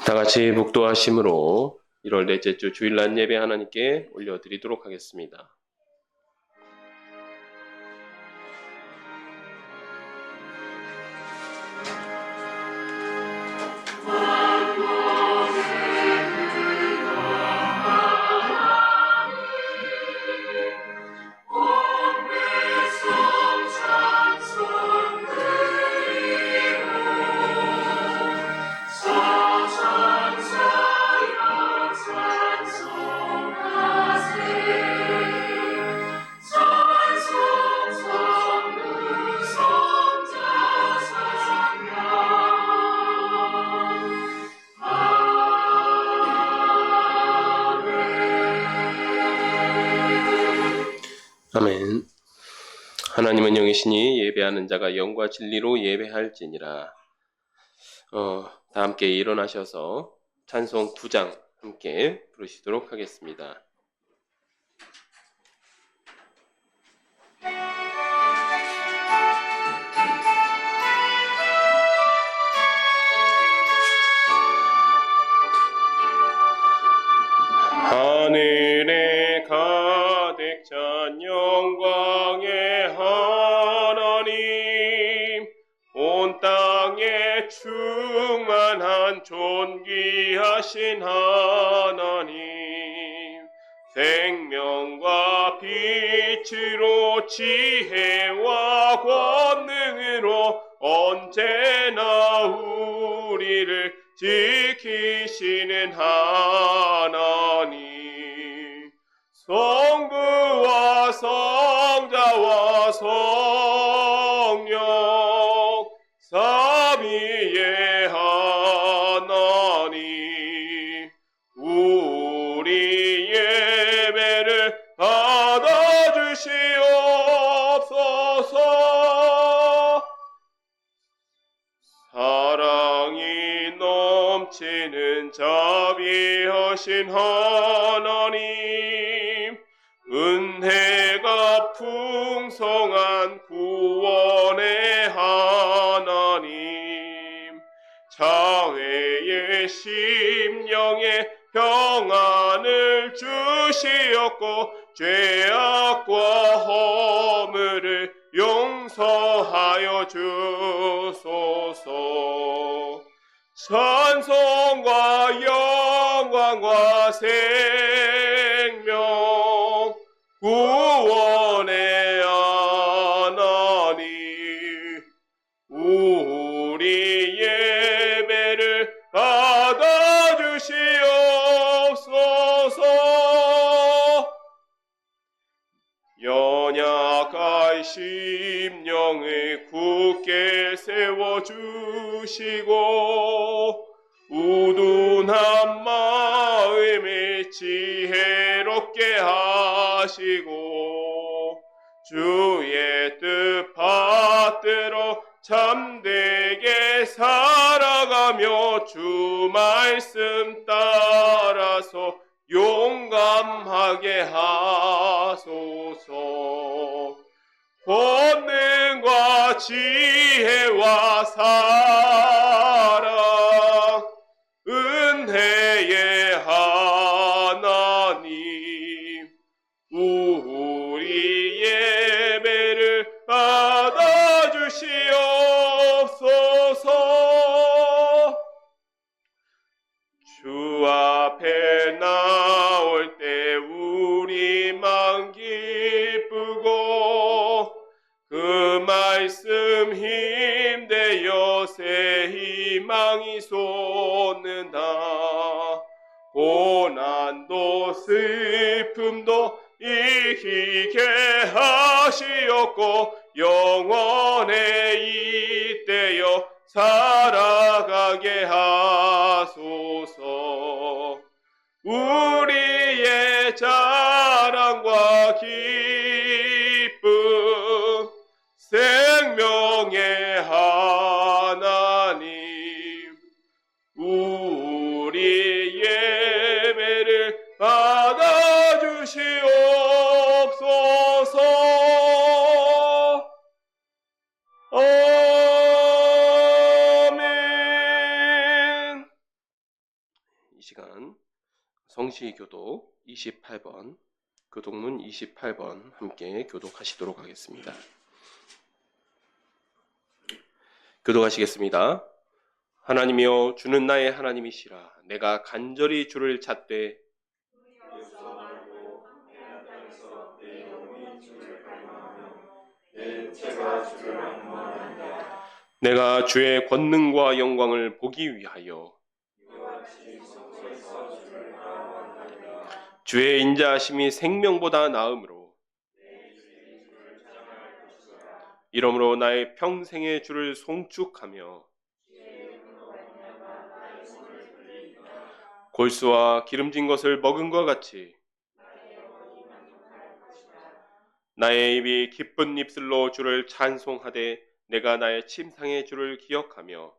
다 같이 묵도하심으로 1월 넷째 주 주일 낮 예배 하나님께 올려드리도록 하겠습니다. 아멘. 하나님은 영이시니 예배하는 자가 영과 진리로 예배할지니라. 다 함께 일어나셔서 찬송 9장 함께 부르시도록 하겠습니다. 하늘에 가득 찬 영광의 하나님, 온 땅에 충만한 존귀하신 하나님, 생명과 빛으로 지혜와 권능으로 언제나 우리를 지키시는 하나님, 성부와 성자와 성령 삼위의 하나님, 우리 예배를 받아주시옵소서. 사랑이 넘치는 자비하신 하나님, 은혜가 풍성한 구원의 하나님, 자회의 심령에 평안을 주시었고 죄악과 허물을 용서하여 주소서. 찬송과 영광과 생명 구원의 하나님, 우리 예배를 받아주시옵소서. 연약한 심령을 굳게 세워주시고 우둔한 마음을 지혜롭게 하시고 주의 뜻 받들어 참되게 살아가며 주 말씀 따라서 용감하게 하소서. 권능과 지혜와 사랑 은혜의 하나님, 우리 예배를 받아주시옵소서. 주 앞에 나올 때 우리만 기쁘고 그 말씀 힘되어 새 희망이 솟는다. 고난도 슬픔도 이기게 하시었고 영원에 잇대어 살아가게 하소서. 우리의 자랑과 기쁨 생명의 하나님, 우리 예배를 받아주시옵소서. 아멘. 시간 성시교독 28번, 교독문 28번 함께 교독하시도록 하겠습니다. 교독하시겠습니다. 하나님이여, 주는 나의 하나님이시라. 내가 간절히 주를 찾되 내가 주의 권능과 영광을 보기 위하여 주의 인자하심이 생명보다 나음으로 이러므로 나의 평생의 주를 송축하며 골수와 기름진 것을 먹은 것 같이 나의 입이 기쁜 입술로 주를 찬송하되 내가 나의 침상의 주를 기억하며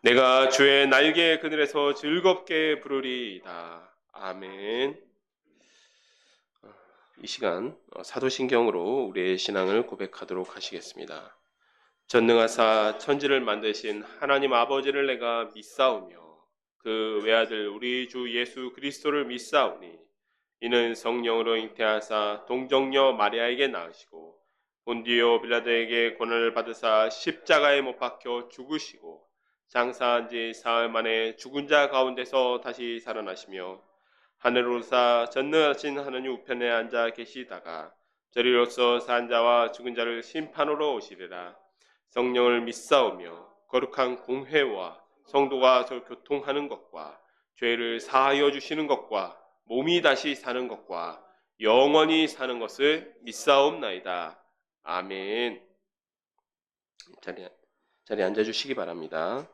내가 주의 날개 그늘에서 즐겁게 부르리이다. 아멘. 이 시간 사도신경으로 우리의 신앙을 고백하도록 하시겠습니다. 전능하사 천지를 만드신 하나님 아버지를 내가 믿사오며 그 외아들 우리 주 예수 그리스도를 믿사오니 이는 성령으로 잉태하사 동정녀 마리아에게 낳으시고 본디오 빌라도에게 고난을 받으사 십자가에 못 박혀 죽으시고 장사한 지 사흘 만에 죽은 자 가운데서 다시 살아나시며 하늘로사 전능하신 하느님 우편에 앉아 계시다가 저리로서 산 자와 죽은 자를 심판으로 오시리라. 성령을 믿사오며 거룩한 공회와 성도가 서로 교통하는 것과 죄를 사하여 주시는 것과 몸이 다시 사는 것과 영원히 사는 것을 믿사옵나이다. 아멘. 자리에 앉아주시기 바랍니다.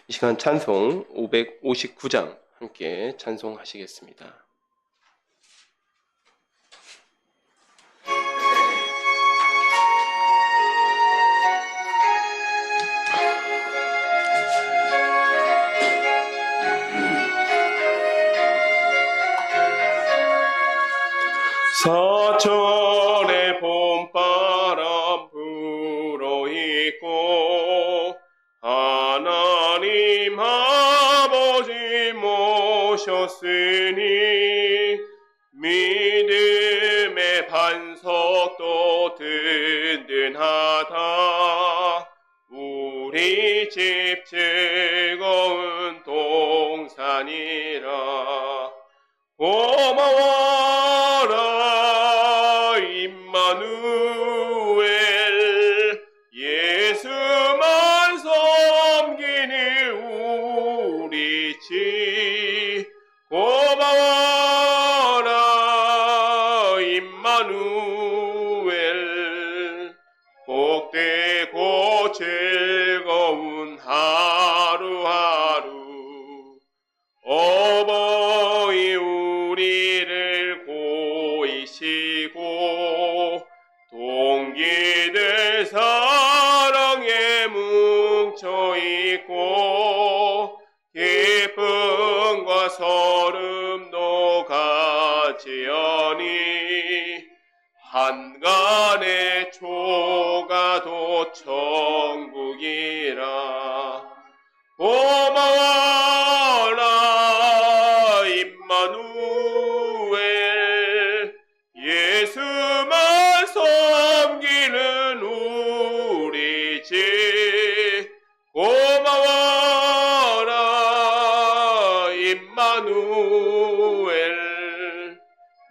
이 시간 찬송 559장 함께 찬송하시겠습니다. 사천의 봄바람 불어있고 하나님 아버지 모셨으니 믿음의 반석도 든든하다. 우리 집 즐거운 동산이라. 고마워라 임마누엘, 예수만 섬기는 우리 집. 고마워라 임마누엘, 복되고 즐거운 하루하루. 어버이 우리를 고이시고 동기들 사랑에 뭉쳐있고 기쁨과 서름도 같이하니 한간의 초가도 천국이라. 고마워라 임마누엘, 예수만 섬기는 우리 집. 고마워라 임마누엘,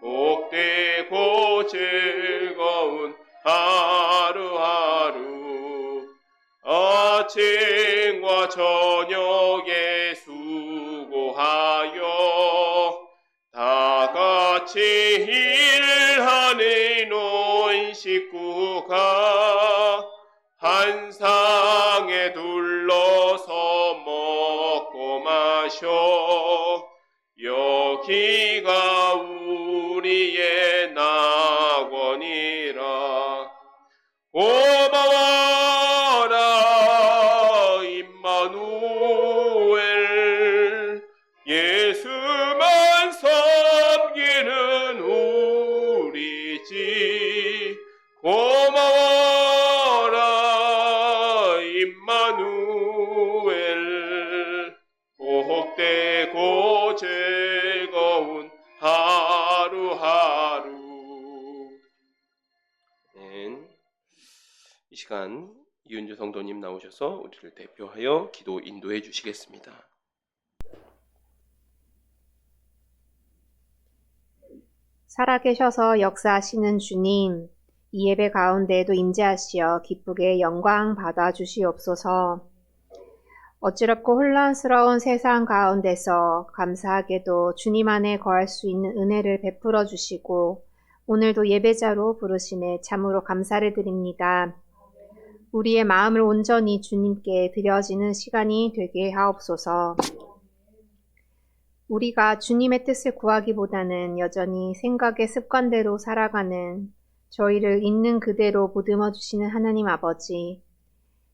복되고 즐거운 하루하루. 아침과 저녁에 수고하여 다 같이 일하는 온 식구가 한 상에 둘러서 먹고 마셔. 여기가 우리의 낙원이라. 고마워라 임마누엘, 예수만 섬기는 우리 집. 고마워라 임마누엘. 보복되고 즐거운 하루하루. 이 시간 이은주 성도님 나오셔서 우리를 대표하여 기도 인도해 주시겠습니다. 살아계셔서 역사하시는 주님, 이 예배 가운데에도 임재하시어 기쁘게 영광 받아 주시옵소서. 어지럽고 혼란스러운 세상 가운데서 감사하게도 주님 안에 거할 수 있는 은혜를 베풀어 주시고 오늘도 예배자로 부르심에 참으로 감사를 드립니다. 우리의 마음을 온전히 주님께 드려지는 시간이 되게 하옵소서. 우리가 주님의 뜻을 구하기보다는 여전히 생각의 습관대로 살아가는 저희를 있는 그대로 보듬어 주시는 하나님 아버지,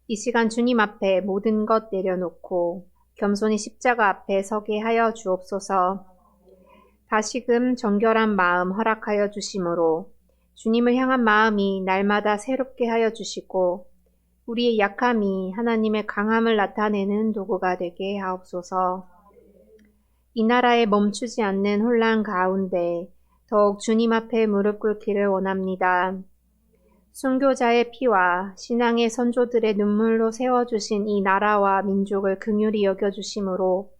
이 시간 주님 앞에 모든 것 내려놓고 겸손히 십자가 앞에 서게 하여 주옵소서. 다시금 정결한 마음 허락하여 주심으로 주님을 향한 마음이 날마다 새롭게 하여 주시고 우리의 약함이 하나님의 강함을 나타내는 도구가 되게 하옵소서. 이 나라에 멈추지 않는 혼란 가운데 더욱 주님 앞에 무릎 꿇기를 원합니다. 순교자의 피와 신앙의 선조들의 눈물로 세워주신 이 나라와 민족을 긍휼히 여겨주심으로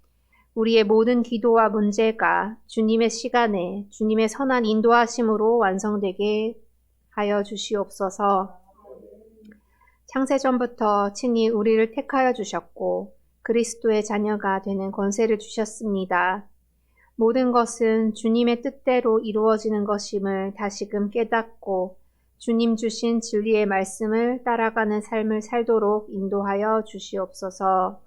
우리의 모든 기도와 문제가 주님의 시간에 주님의 선한 인도하심으로 완성되게 하여 주시옵소서. 창세전부터 친히 우리를 택하여 주셨고 그리스도의 자녀가 되는 권세를 주셨습니다. 모든 것은 주님의 뜻대로 이루어지는 것임을 다시금 깨닫고 주님 주신 진리의 말씀을 따라가는 삶을 살도록 인도하여 주시옵소서.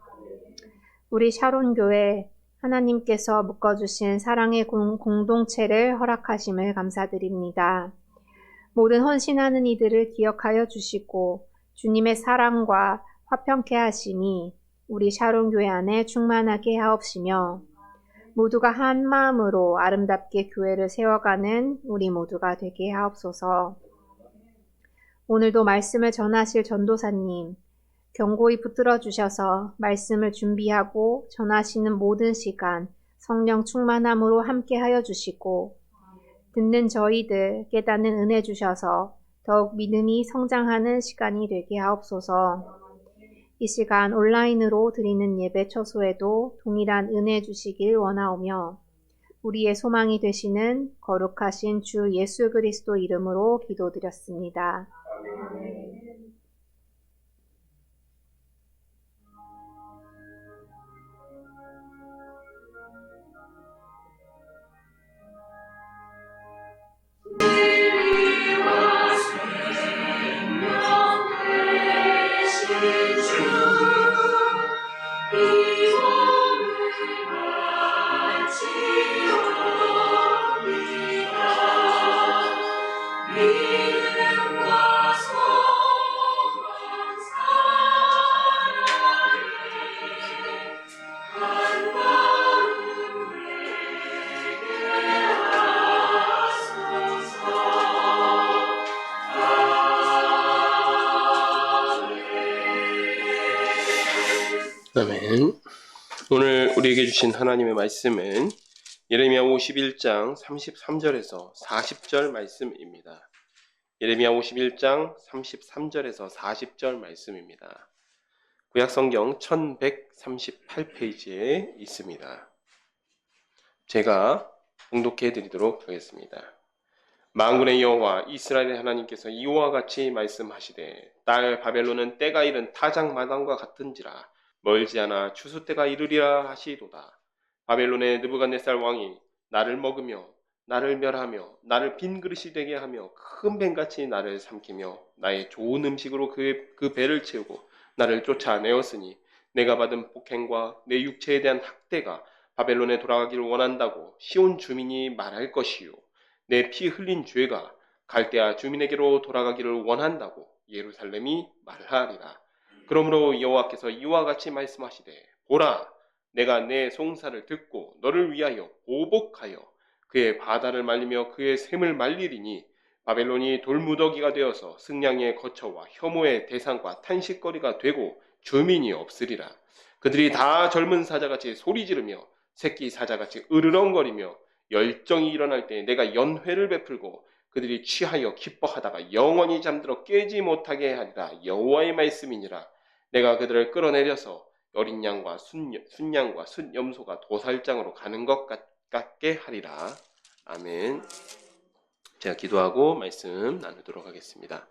우리 샤론교회 하나님께서 묶어주신 사랑의 공동체를 허락하심을 감사드립니다. 모든 헌신하는 이들을 기억하여 주시고 주님의 사랑과 화평케 하심이 우리 샤론교회 안에 충만하게 하옵시며 모두가 한 마음으로 아름답게 교회를 세워가는 우리 모두가 되게 하옵소서. 오늘도 말씀을 전하실 전도사님 견고히 붙들어 주셔서 말씀을 준비하고 전하시는 모든 시간 성령 충만함으로 함께 하여 주시고 듣는 저희들 깨닫는 은혜 주셔서 더욱 믿음이 성장하는 시간이 되게 하옵소서. 이 시간 온라인으로 드리는 예배 처소에도 동일한 은혜 주시길 원하오며 우리의 소망이 되시는 거룩하신 주 예수 그리스도 이름으로 기도드렸습니다. 아멘. 오늘 우리에게 주신 하나님의 말씀은 예레미야 51장 33절에서 40절 말씀입니다. 예레미야 51장 33절에서 40절 말씀입니다. 구약성경 1138페이지에 있습니다. 제가 봉독해 드리도록 하겠습니다. 만군의 여호와 이스라엘의 하나님께서 이와 같이 말씀하시되 딸 바벨론은 때가 이른 타작마당과 같은지라 멀지 않아 추수 때가 이르리라 하시도다. 바벨론의 느부갓네살 왕이 나를 먹으며 나를 멸하며 나를 빈 그릇이 되게 하며 큰 뱀같이 나를 삼키며 나의 좋은 음식으로 그 배를 채우고 나를 쫓아내었으니 내가 받은 폭행과 내 육체에 대한 학대가 바벨론에 돌아가기를 원한다고 시온 주민이 말할 것이요 내 피 흘린 죄가 갈대아 주민에게로 돌아가기를 원한다고 예루살렘이 말하리라. 그러므로 여호와께서 이와 같이 말씀하시되 보라 내가 내 송사를 듣고 너를 위하여 보복하여 그의 바다를 말리며 그의 샘을 말리리니 바벨론이 돌무더기가 되어서 승냥이의 거처와 혐오의 대상과 탄식거리가 되고 주민이 없으리라. 그들이 다 젊은 사자같이 소리 지르며 새끼 사자같이 으르렁거리며 열정이 일어날 때 내가 연회를 베풀고 그들이 취하여 기뻐하다가 영원히 잠들어 깨지 못하게 하리라. 여호와의 말씀이니라. 내가 그들을 끌어내려서 어린 양과 순양과 순염소가 도살장으로 가는 것 같게 하리라. 아멘. 제가 기도하고 말씀 나누도록 하겠습니다.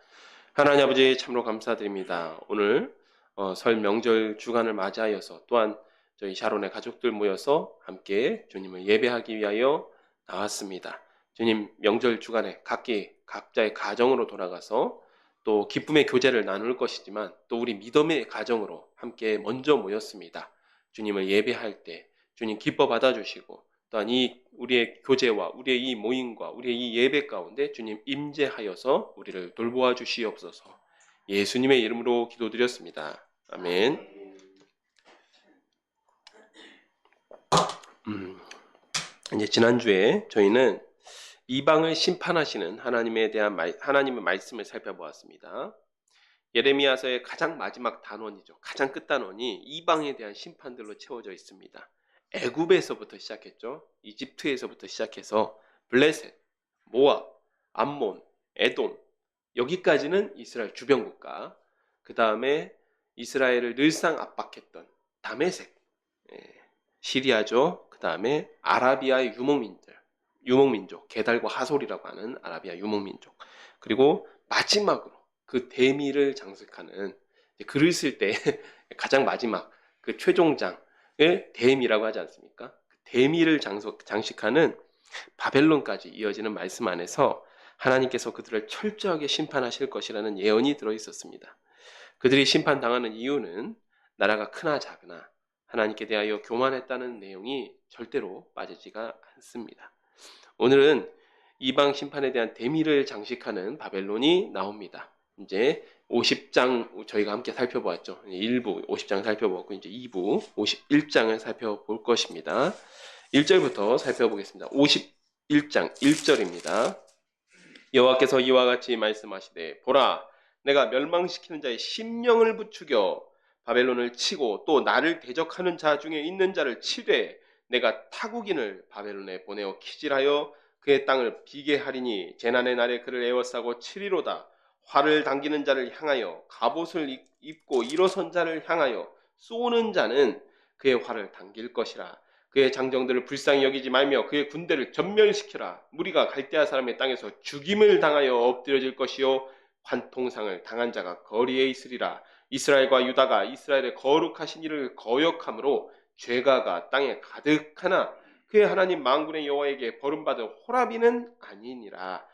하나님 아버지 참으로 감사드립니다. 오늘 설 명절 주간을 맞이하여서 또한 저희 샤론의 가족들 모여서 함께 주님을 예배하기 위하여 나왔습니다. 주님 명절 주간에 각자의 가정으로 돌아가서 또 기쁨의 교제를 나눌 것이지만 또 우리 믿음의 가정으로 함께 먼저 모였습니다. 주님을 예배할 때 주님 기뻐 받아주시고 또한 우리의 교제와 우리의 이 모임과 우리의 이 예배 가운데 주님 임재하여서 우리를 돌보아 주시옵소서. 예수님의 이름으로 기도드렸습니다. 아멘. 이제 지난주에 저희는 이방을 심판하시는 하나님의 말씀을 살펴보았습니다. 예레미야서의 가장 마지막 단원이죠. 가장 끝단원이 이방에 대한 심판들로 채워져 있습니다. 애굽에서부터 시작했죠. 이집트에서부터 시작해서 블레셋, 모압, 암몬, 에돔, 여기까지는 이스라엘 주변 국가. 그 다음에 이스라엘을 늘상 압박했던 다메섹, 시리아죠. 그 다음에 아라비아의 유목민족, 게달과 하솔이라고 하는 아라비아 유목민족. 그리고 마지막으로 그 대미를 장식하는, 글을 쓸 때 가장 마지막 그 최종장을 대미라고 하지 않습니까? 그 대미를 장식하는 바벨론까지 이어지는 말씀 안에서 하나님께서 그들을 철저하게 심판하실 것이라는 예언이 들어있었습니다. 그들이 심판당하는 이유는 나라가 크나 작으나 하나님께 대하여 교만했다는 내용이 절대로 빠지지가 않습니다. 오늘은 이방 심판에 대한 대미를 장식하는 바벨론이 나옵니다. 이제 50장 저희가 함께 살펴보았죠. 1부 50장 살펴보았고 이제 2부 51장을 살펴볼 것입니다. 1절부터 살펴보겠습니다. 51장 1절입니다. 여호와께서 이와 같이 말씀하시되 보라 내가 멸망시키는 자의 심령을 부추겨 바벨론을 치고 또 나를 대적하는 자 중에 있는 자를 치되 내가 타국인을 바벨론에 보내어 키질하여 그의 땅을 비게 하리니 재난의 날에 그를 에워싸고 치리로다. 활을 당기는 자를 향하여 갑옷을 입고 일어선 자를 향하여 쏘는 자는 그의 활을 당길 것이라. 그의 장정들을 불쌍히 여기지 말며 그의 군대를 전멸시키라. 무리가 갈대아 사람의 땅에서 죽임을 당하여 엎드려질 것이요 환통상을 당한 자가 거리에 있으리라. 이스라엘과 유다가 이스라엘의 거룩하신 이를 거역함으로 죄가가 땅에 가득하나 그의 하나님 만군의 여호와에게 버림받은 호라비는 아니니라.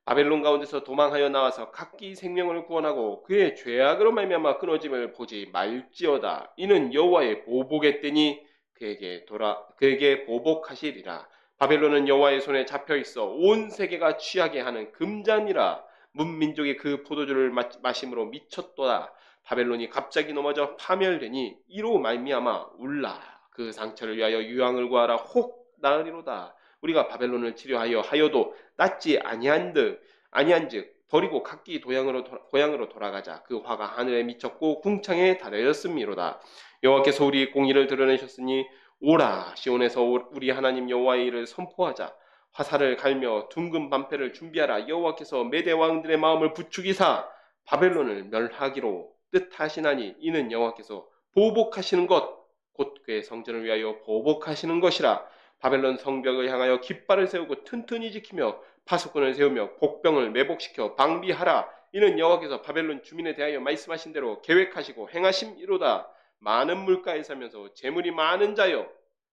바벨론 가운데서 도망하여 나와서 각기 생명을 구원하고 그의 죄악으로 말미암아 끊어짐을 보지 말지어다. 이는 여호와의 보복의 때니 그에게 보복하시리라. 바벨론은 여호와의 손에 잡혀 있어 온 세계가 취하게 하는 금잔이라. 문민족이 그 포도주를 마심으로 미쳤도다. 바벨론이 갑자기 넘어져 파멸되니 이로 말미암아 울라. 그 상처를 위하여 유황을 구하라. 혹 나으리로다. 우리가 바벨론을 치료하여 하여도 낫지 아니한즉 버리고 각기 고향으로 돌아가자. 그 화가 하늘에 미쳤고 궁창에 달하였음이로다. 여호와께서 우리 공의를 드러내셨으니 오라 시온에서 우리 하나님 여호와의 일을 선포하자. 화살을 갈며 둥근 방패를 준비하라. 여호와께서 메대 왕들의 마음을 부추기사 바벨론을 멸하기로 뜻하시나니 이는 여호와께서 보복하시는 것 곧 그의 성전을 위하여 보복하시는 것이라. 바벨론 성벽을 향하여 깃발을 세우고 튼튼히 지키며 파수꾼을 세우며 복병을 매복시켜 방비하라. 이는 여호와께서 바벨론 주민에 대하여 말씀하신 대로 계획하시고 행하심이로다. 많은 물가에 살면서 재물이 많은 자여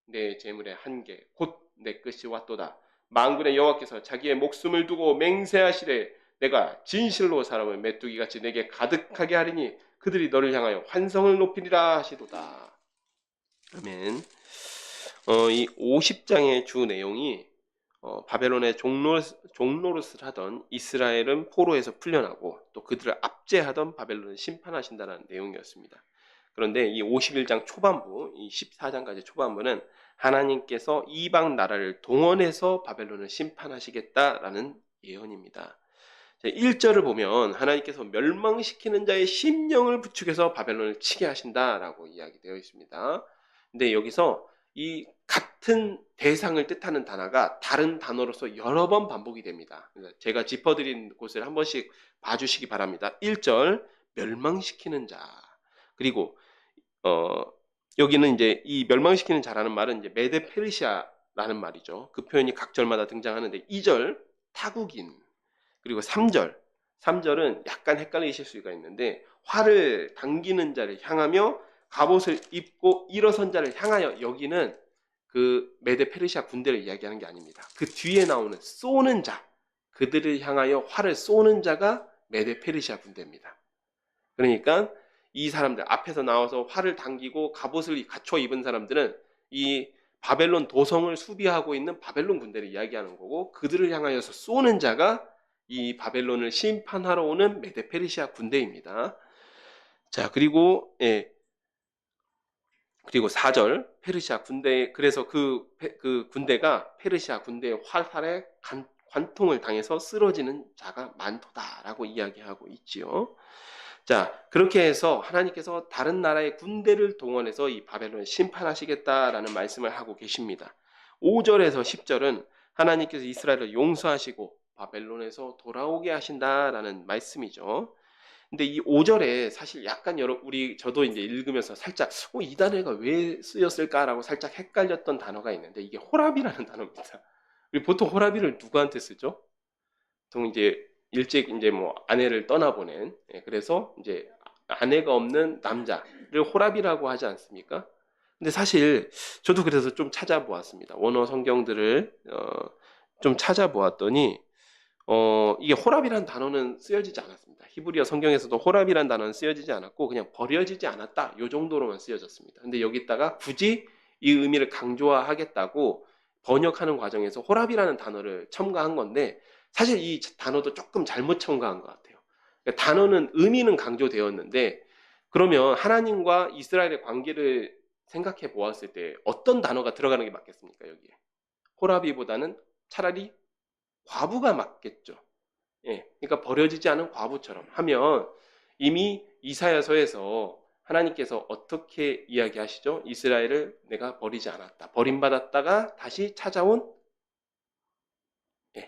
내 재물의 한계 곧 내 끝이 왔도다. 만군의 여호와께서 자기의 목숨을 두고 맹세하시되 내가 진실로 사람을 메뚜기같이 내게 가득하게 하리니 그들이 너를 향하여 환성을 높이리라 하시도다. 아멘. 이 50장의 주 내용이 바벨론의 종노릇을 하던 이스라엘은 포로에서 풀려나고 또 그들을 압제하던 바벨론을 심판하신다는 내용이었습니다. 그런데 이 51장 초반부, 이 14장까지 초반부는 하나님께서 이방 나라를 동원해서 바벨론을 심판하시겠다라는 예언입니다. 1절을 보면 하나님께서 멸망시키는 자의 심령을 부축해서 바벨론을 치게 하신다라고 이야기되어 있습니다. 근데 여기서 이 같은 대상을 뜻하는 단어가 다른 단어로서 여러 번 반복이 됩니다. 제가 짚어드린 곳을 한 번씩 봐주시기 바랍니다. 1절 멸망시키는 자, 그리고 여기는 이제 이 멸망시키는 자라는 말은 이제 메데 페르시아라는 말이죠. 그 표현이 각 절마다 등장하는데 2절 타국인, 그리고 3절은 약간 헷갈리실 수가 있는데 활을 당기는 자를 향하며 갑옷을 입고 일어선 자를 향하여, 여기는 그 메데 페르시아 군대를 이야기하는 게 아닙니다. 그 뒤에 나오는 쏘는 자, 그들을 향하여 활을 쏘는 자가 메데 페르시아 군대입니다. 그러니까 이 사람들 앞에서 나와서 활을 당기고 갑옷을 갖춰 입은 사람들은 이 바벨론 도성을 수비하고 있는 바벨론 군대를 이야기하는 거고, 그들을 향하여서 쏘는 자가 이 바벨론을 심판하러 오는 메데 페르시아 군대입니다. 자, 그리고 4절 페르시아 군대, 그래서 그 군대가 페르시아 군대의 화살에 관통을 당해서 쓰러지는 자가 많도다라고 이야기하고 있지요. 자, 그렇게 해서 하나님께서 다른 나라의 군대를 동원해서 이 바벨론을 심판하시겠다라는 말씀을 하고 계십니다. 5절에서 10절은 하나님께서 이스라엘을 용서하시고 바벨론에서 돌아오게 하신다라는 말씀이죠. 근데 이 5절에 사실 약간 저도 이제 읽으면서 살짝 이 단어가 왜 쓰였을까라고 살짝 헷갈렸던 단어가 있는데, 이게 호랍이라는 단어입니다. 우리 보통 호랍이를 누구한테 쓰죠? 보통 이제 일찍 이제 뭐 아내를 떠나보낸, 그래서 이제 아내가 없는 남자를 호랍이라고 하지 않습니까? 근데 사실 저도 그래서 좀 찾아보았습니다. 원어 성경들을 좀 찾아보았더니 이게 호랍이라는 단어는 쓰여지지 않았습니다. 히브리어 성경에서도 호랍이라는 단어는 쓰여지지 않았고 그냥 버려지지 않았다, 요 정도로만 쓰여졌습니다. 근데 여기다가 굳이 이 의미를 강조하겠다고 번역하는 과정에서 호랍이라는 단어를 첨가한 건데, 사실 이 단어도 조금 잘못 첨가한 것 같아요. 그러니까 단어는, 의미는 강조되었는데, 그러면 하나님과 이스라엘의 관계를 생각해 보았을 때 어떤 단어가 들어가는 게 맞겠습니까? 여기에 호랍이보다는 차라리 과부가 맞겠죠. 그러니까 버려지지 않은 과부처럼 하면, 이미 이사야서에서 하나님께서 어떻게 이야기하시죠? 이스라엘을 내가 버리지 않았다, 버림받았다가 다시 찾아온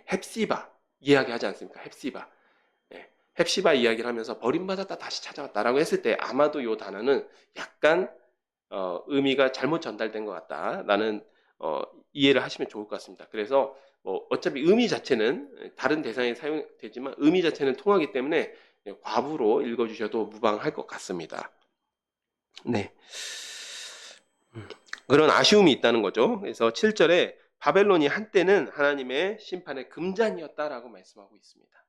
헵시바 이야기하지 않습니까? 헵시바 이야기를 하면서 버림받았다 다시 찾아왔다라고 했을 때 아마도 이 단어는 약간 의미가 잘못 전달된 것 같다라는 이해를 하시면 좋을 것 같습니다. 그래서 어차피 의미 자체는 다른 대상에 사용되지만 의미 자체는 통하기 때문에 과부로 읽어주셔도 무방할 것 같습니다. 네, 그런 아쉬움이 있다는 거죠. 그래서 7절에 바벨론이 한때는 하나님의 심판의 금잔이었다라고 말씀하고 있습니다.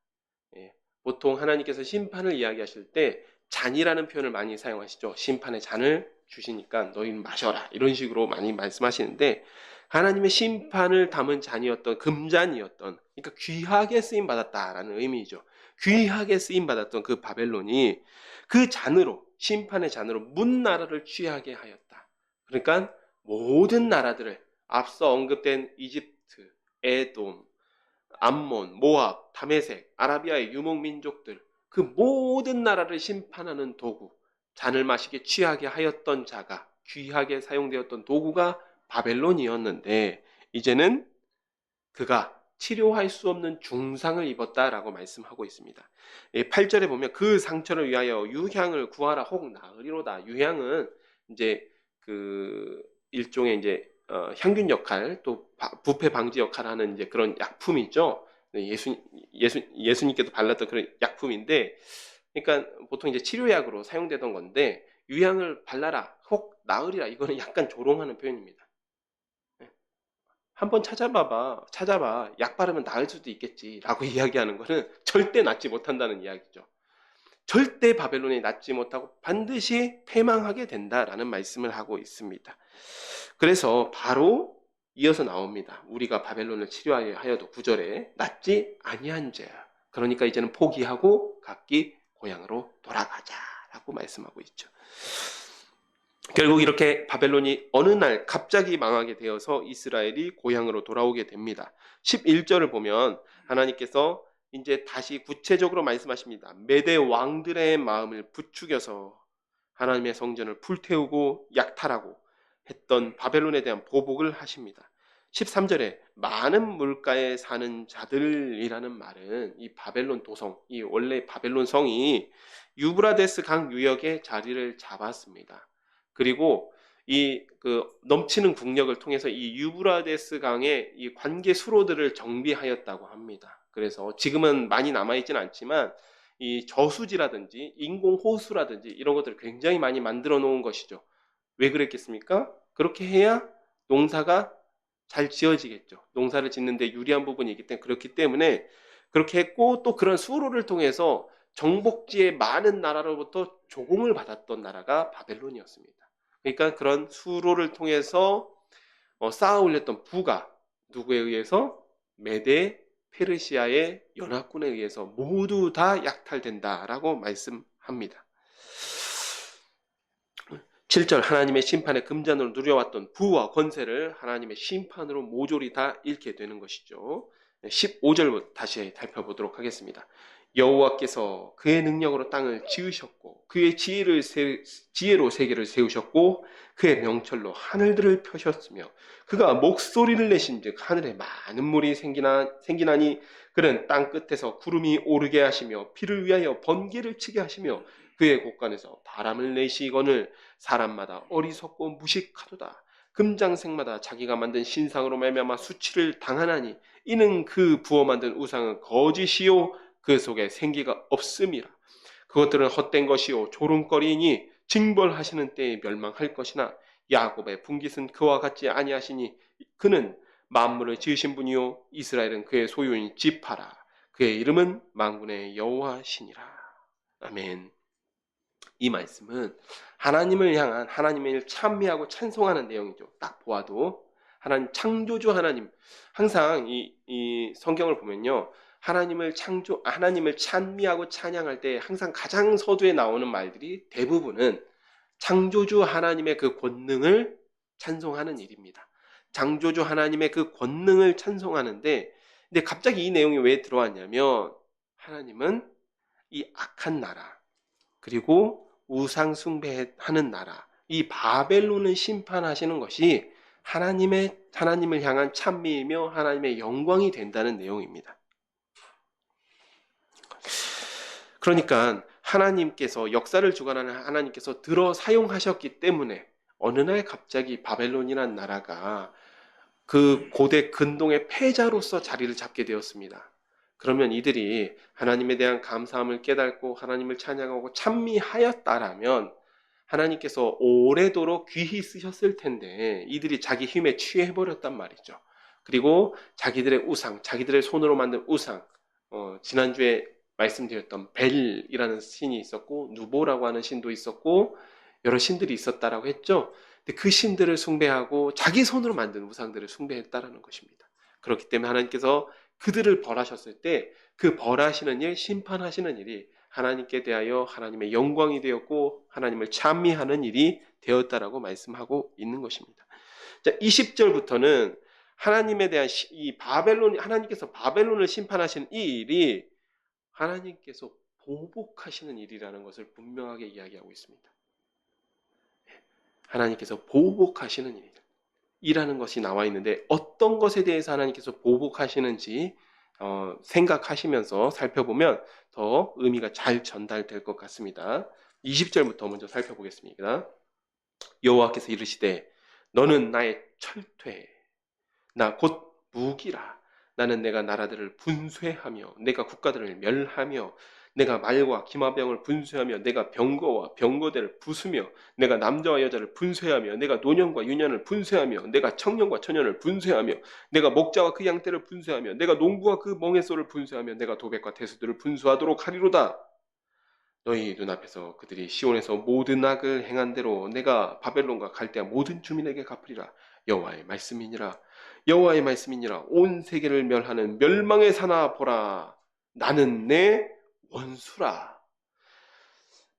보통 하나님께서 심판을 이야기하실 때 잔이라는 표현을 많이 사용하시죠. 심판의 잔을 주시니까 너희는 마셔라, 이런 식으로 많이 말씀하시는데, 하나님의 심판을 담은 잔이었던, 금잔이었던, 그러니까 귀하게 쓰임 받았다라는 의미죠. 귀하게 쓰임 받았던 그 바벨론이 그 잔으로, 심판의 잔으로 문 나라를 취하게 하였다. 그러니까 모든 나라들을, 앞서 언급된 이집트, 에돔, 암몬, 모압, 다메섹, 아라비아의 유목민족들, 그 모든 나라를 심판하는 도구, 잔을 마시게 취하게 하였던 자가, 귀하게 사용되었던 도구가 바벨론이었는데, 이제는 그가 치료할 수 없는 중상을 입었다라고 말씀하고 있습니다. 8절에 보면 그 상처를 위하여 유향을 구하라 혹 나으리로다. 유향은 이제 그 일종의 이제 향균 역할, 또 부패 방지 역할을 하는 이제 그런 약품이죠. 예수님께도 발랐던 그런 약품인데, 그러니까 보통 이제 치료약으로 사용되던 건데, 유향을 발라라 혹 나으리라, 이거는 약간 조롱하는 표현입니다. 한번 찾아봐, 약 바르면 나을 수도 있겠지라고 이야기하는 거는 절대 낫지 못한다는 이야기죠. 절대 바벨론이 낫지 못하고 반드시 패망하게 된다라는 말씀을 하고 있습니다. 그래서 바로 이어서 나옵니다. 우리가 바벨론을 치료하여도 9절에 낫지 아니한 죄야. 그러니까 이제는 포기하고 각기 고향으로 돌아가자라고 말씀하고 있죠. 결국 이렇게 바벨론이 어느 날 갑자기 망하게 되어서 이스라엘이 고향으로 돌아오게 됩니다. 11절을 보면 하나님께서 이제 다시 구체적으로 말씀하십니다. 메대 왕들의 마음을 부추겨서 하나님의 성전을 불태우고 약탈하고 했던 바벨론에 대한 보복을 하십니다. 13절에 많은 물가에 사는 자들이라는 말은 이 바벨론 도성, 이 원래 바벨론 성이 유브라데스 강 유역에 자리를 잡았습니다. 그리고 이 넘치는 국력을 통해서 이 유브라데스 강의 이 관계 수로들을 정비하였다고 합니다. 그래서 지금은 많이 남아있지는 않지만 이 저수지라든지 인공 호수라든지 이런 것들을 굉장히 많이 만들어 놓은 것이죠. 왜 그랬겠습니까? 그렇게 해야 농사가 잘 지어지겠죠. 농사를 짓는데 유리한 부분이 있기 때문에 그렇기 때문에 그렇게 했고 또 그런 수로를 통해서 정복지의 많은 나라로부터 조공을 받았던 나라가 바벨론이었습니다. 그러니까 그런 수로를 통해서 쌓아 올렸던 부가 누구에 의해서 메데 페르시아의 연합군에 의해서 모두 다 약탈된다라고 말씀합니다. 7절 하나님의 심판의 금잔으로 누려왔던 부와 권세를 하나님의 심판으로 모조리 다 잃게 되는 것이죠. 15절부터 다시 살펴보도록 하겠습니다. 여호와께서 그의 능력으로 땅을 지으셨고 그의 지혜로 세계를 세우셨고 그의 명철로 하늘들을 펴셨으며 그가 목소리를 내신즉 하늘에 많은 물이 생기나니 그는 땅 끝에서 구름이 오르게 하시며 비를 위하여 번개를 치게 하시며 그의 곳간에서 바람을 내시거늘 사람마다 어리석고 무식하도다. 금장색마다 자기가 만든 신상으로 말미암아 수치를 당하나니 이는 그 부어 만든 우상은 거짓이요 그 속에 생기가 없음이라. 그것들은 헛된 것이요 조롱거리이니 징벌하시는 때에 멸망할 것이나 야곱의 분깃은 그와 같지 아니하시니 그는 만물을 지으신 분이요 이스라엘은 그의 소유인 지파라. 그의 이름은 만군의 여호와시니라. 아멘. 이 말씀은 하나님을 향한 하나님의 일 찬미하고 찬송하는 내용이죠. 딱 보아도 하나님 창조주 하나님, 항상 이 성경을 보면요, 하나님을 찬미하고 찬양할 때 항상 가장 서두에 나오는 말들이 대부분은 창조주 하나님의 그 권능을 찬송하는 일입니다. 창조주 하나님의 그 권능을 찬송하는데, 근데 갑자기 이 내용이 왜 들어왔냐면 하나님은 이 악한 나라 그리고 우상 숭배하는 나라, 이 바벨론을 심판하시는 것이 하나님을 향한 찬미이며 하나님의 영광이 된다는 내용입니다. 그러니까 하나님께서 역사를 주관하는 하나님께서 들어 사용하셨기 때문에 어느 날 갑자기 바벨론이라는 나라가 그 고대 근동의 패자로서 자리를 잡게 되었습니다. 그러면 이들이 하나님에 대한 감사함을 깨닫고 하나님을 찬양하고 찬미하였다라면 하나님께서 오래도록 귀히 쓰셨을 텐데 이들이 자기 힘에 취해버렸단 말이죠. 그리고 자기들의 우상, 자기들의 손으로 만든 우상, 지난주에 말씀드렸던 벨이라는 신이 있었고 누보라고 하는 신도 있었고 여러 신들이 있었다라고 했죠. 근데 그 신들을 숭배하고 자기 손으로 만든 우상들을 숭배했다라는 것입니다. 그렇기 때문에 하나님께서 그들을 벌하셨을 때 그 벌하시는 일, 심판하시는 일이 하나님께 대하여 하나님의 영광이 되었고 하나님을 찬미하는 일이 되었다라고 말씀하고 있는 것입니다. 자, 20절부터는 하나님에 대한 하나님께서 바벨론을 심판하시는 이 일이 하나님께서 보복하시는 일이라는 것을 분명하게 이야기하고 있습니다. 하나님께서 보복하시는 일이라는 것이 나와 있는데 어떤 것에 대해서 하나님께서 보복하시는지 생각하시면서 살펴보면 더 의미가 잘 전달될 것 같습니다. 20절부터 먼저 살펴보겠습니다. 여호와께서 이르시되 너는 나의 철퇴 나 곧 무기라. 나는 내가 나라들을 분쇄하며 내가 국가들을 멸하며 내가 말과 기마병을 분쇄하며 내가 병거와 병거대를 부수며 내가 남자와 여자를 분쇄하며 내가 노년과 유년을 분쇄하며 내가 청년과 처년을 분쇄하며 내가 목자와 그 양떼를 분쇄하며 내가 농부와 그 멍에소를 분쇄하며 내가 도백과 태수들을 분쇄하도록 하리로다. 너희 눈앞에서 그들이 시온에서 모든 악을 행한 대로 내가 바벨론과 갈대아 모든 주민에게 갚으리라. 여호와의 말씀이니라. 여호와의 말씀이니라. 온 세계를 멸하는 멸망의 사나 보라. 나는 내 원수라.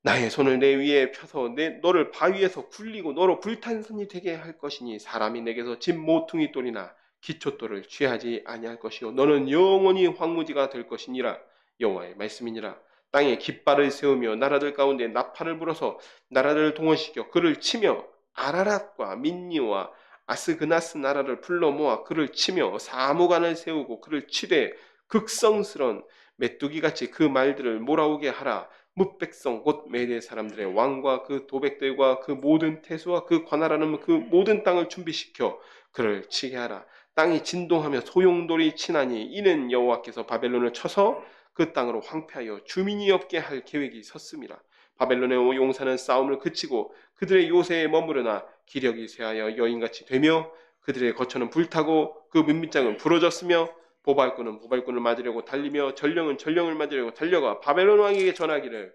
나의 손을 내 위에 펴서 너를 바위에서 굴리고 너로 불탄 산이 되게 할 것이니 사람이 내게서 집 모퉁이 돌이나 기초토를 취하지 아니할 것이요 너는 영원히 황무지가 될 것이니라. 여호와의 말씀이니라. 땅에 깃발을 세우며 나라들 가운데 나팔을 불어서 나라들을 동원시켜 그를 치며 아라랏과 민니와 아스그나스 나라를 불러 모아 그를 치며 사무관을 세우고 그를 치되 극성스런 메뚜기같이 그 말들을 몰아오게 하라. 뭇백성 곧 메대 사람들의 왕과 그 도백들과 그 모든 태수와 그 관할하는 그 모든 땅을 준비시켜 그를 치게 하라. 땅이 진동하며 소용돌이 치나니 이는 여호와께서 바벨론을 쳐서 그 땅으로 황폐하여 주민이 없게 할 계획이 섰습니다. 바벨론의 용사는 싸움을 그치고 그들의 요새에 머무르나 기력이 쇠하여 여인같이 되며 그들의 거처는 불타고 그 문밑장은 부러졌으며 보발꾼은 보발꾼을 맞으려고 달리며 전령은 전령을 맞으려고 달려가 바벨론 왕에게 전하기를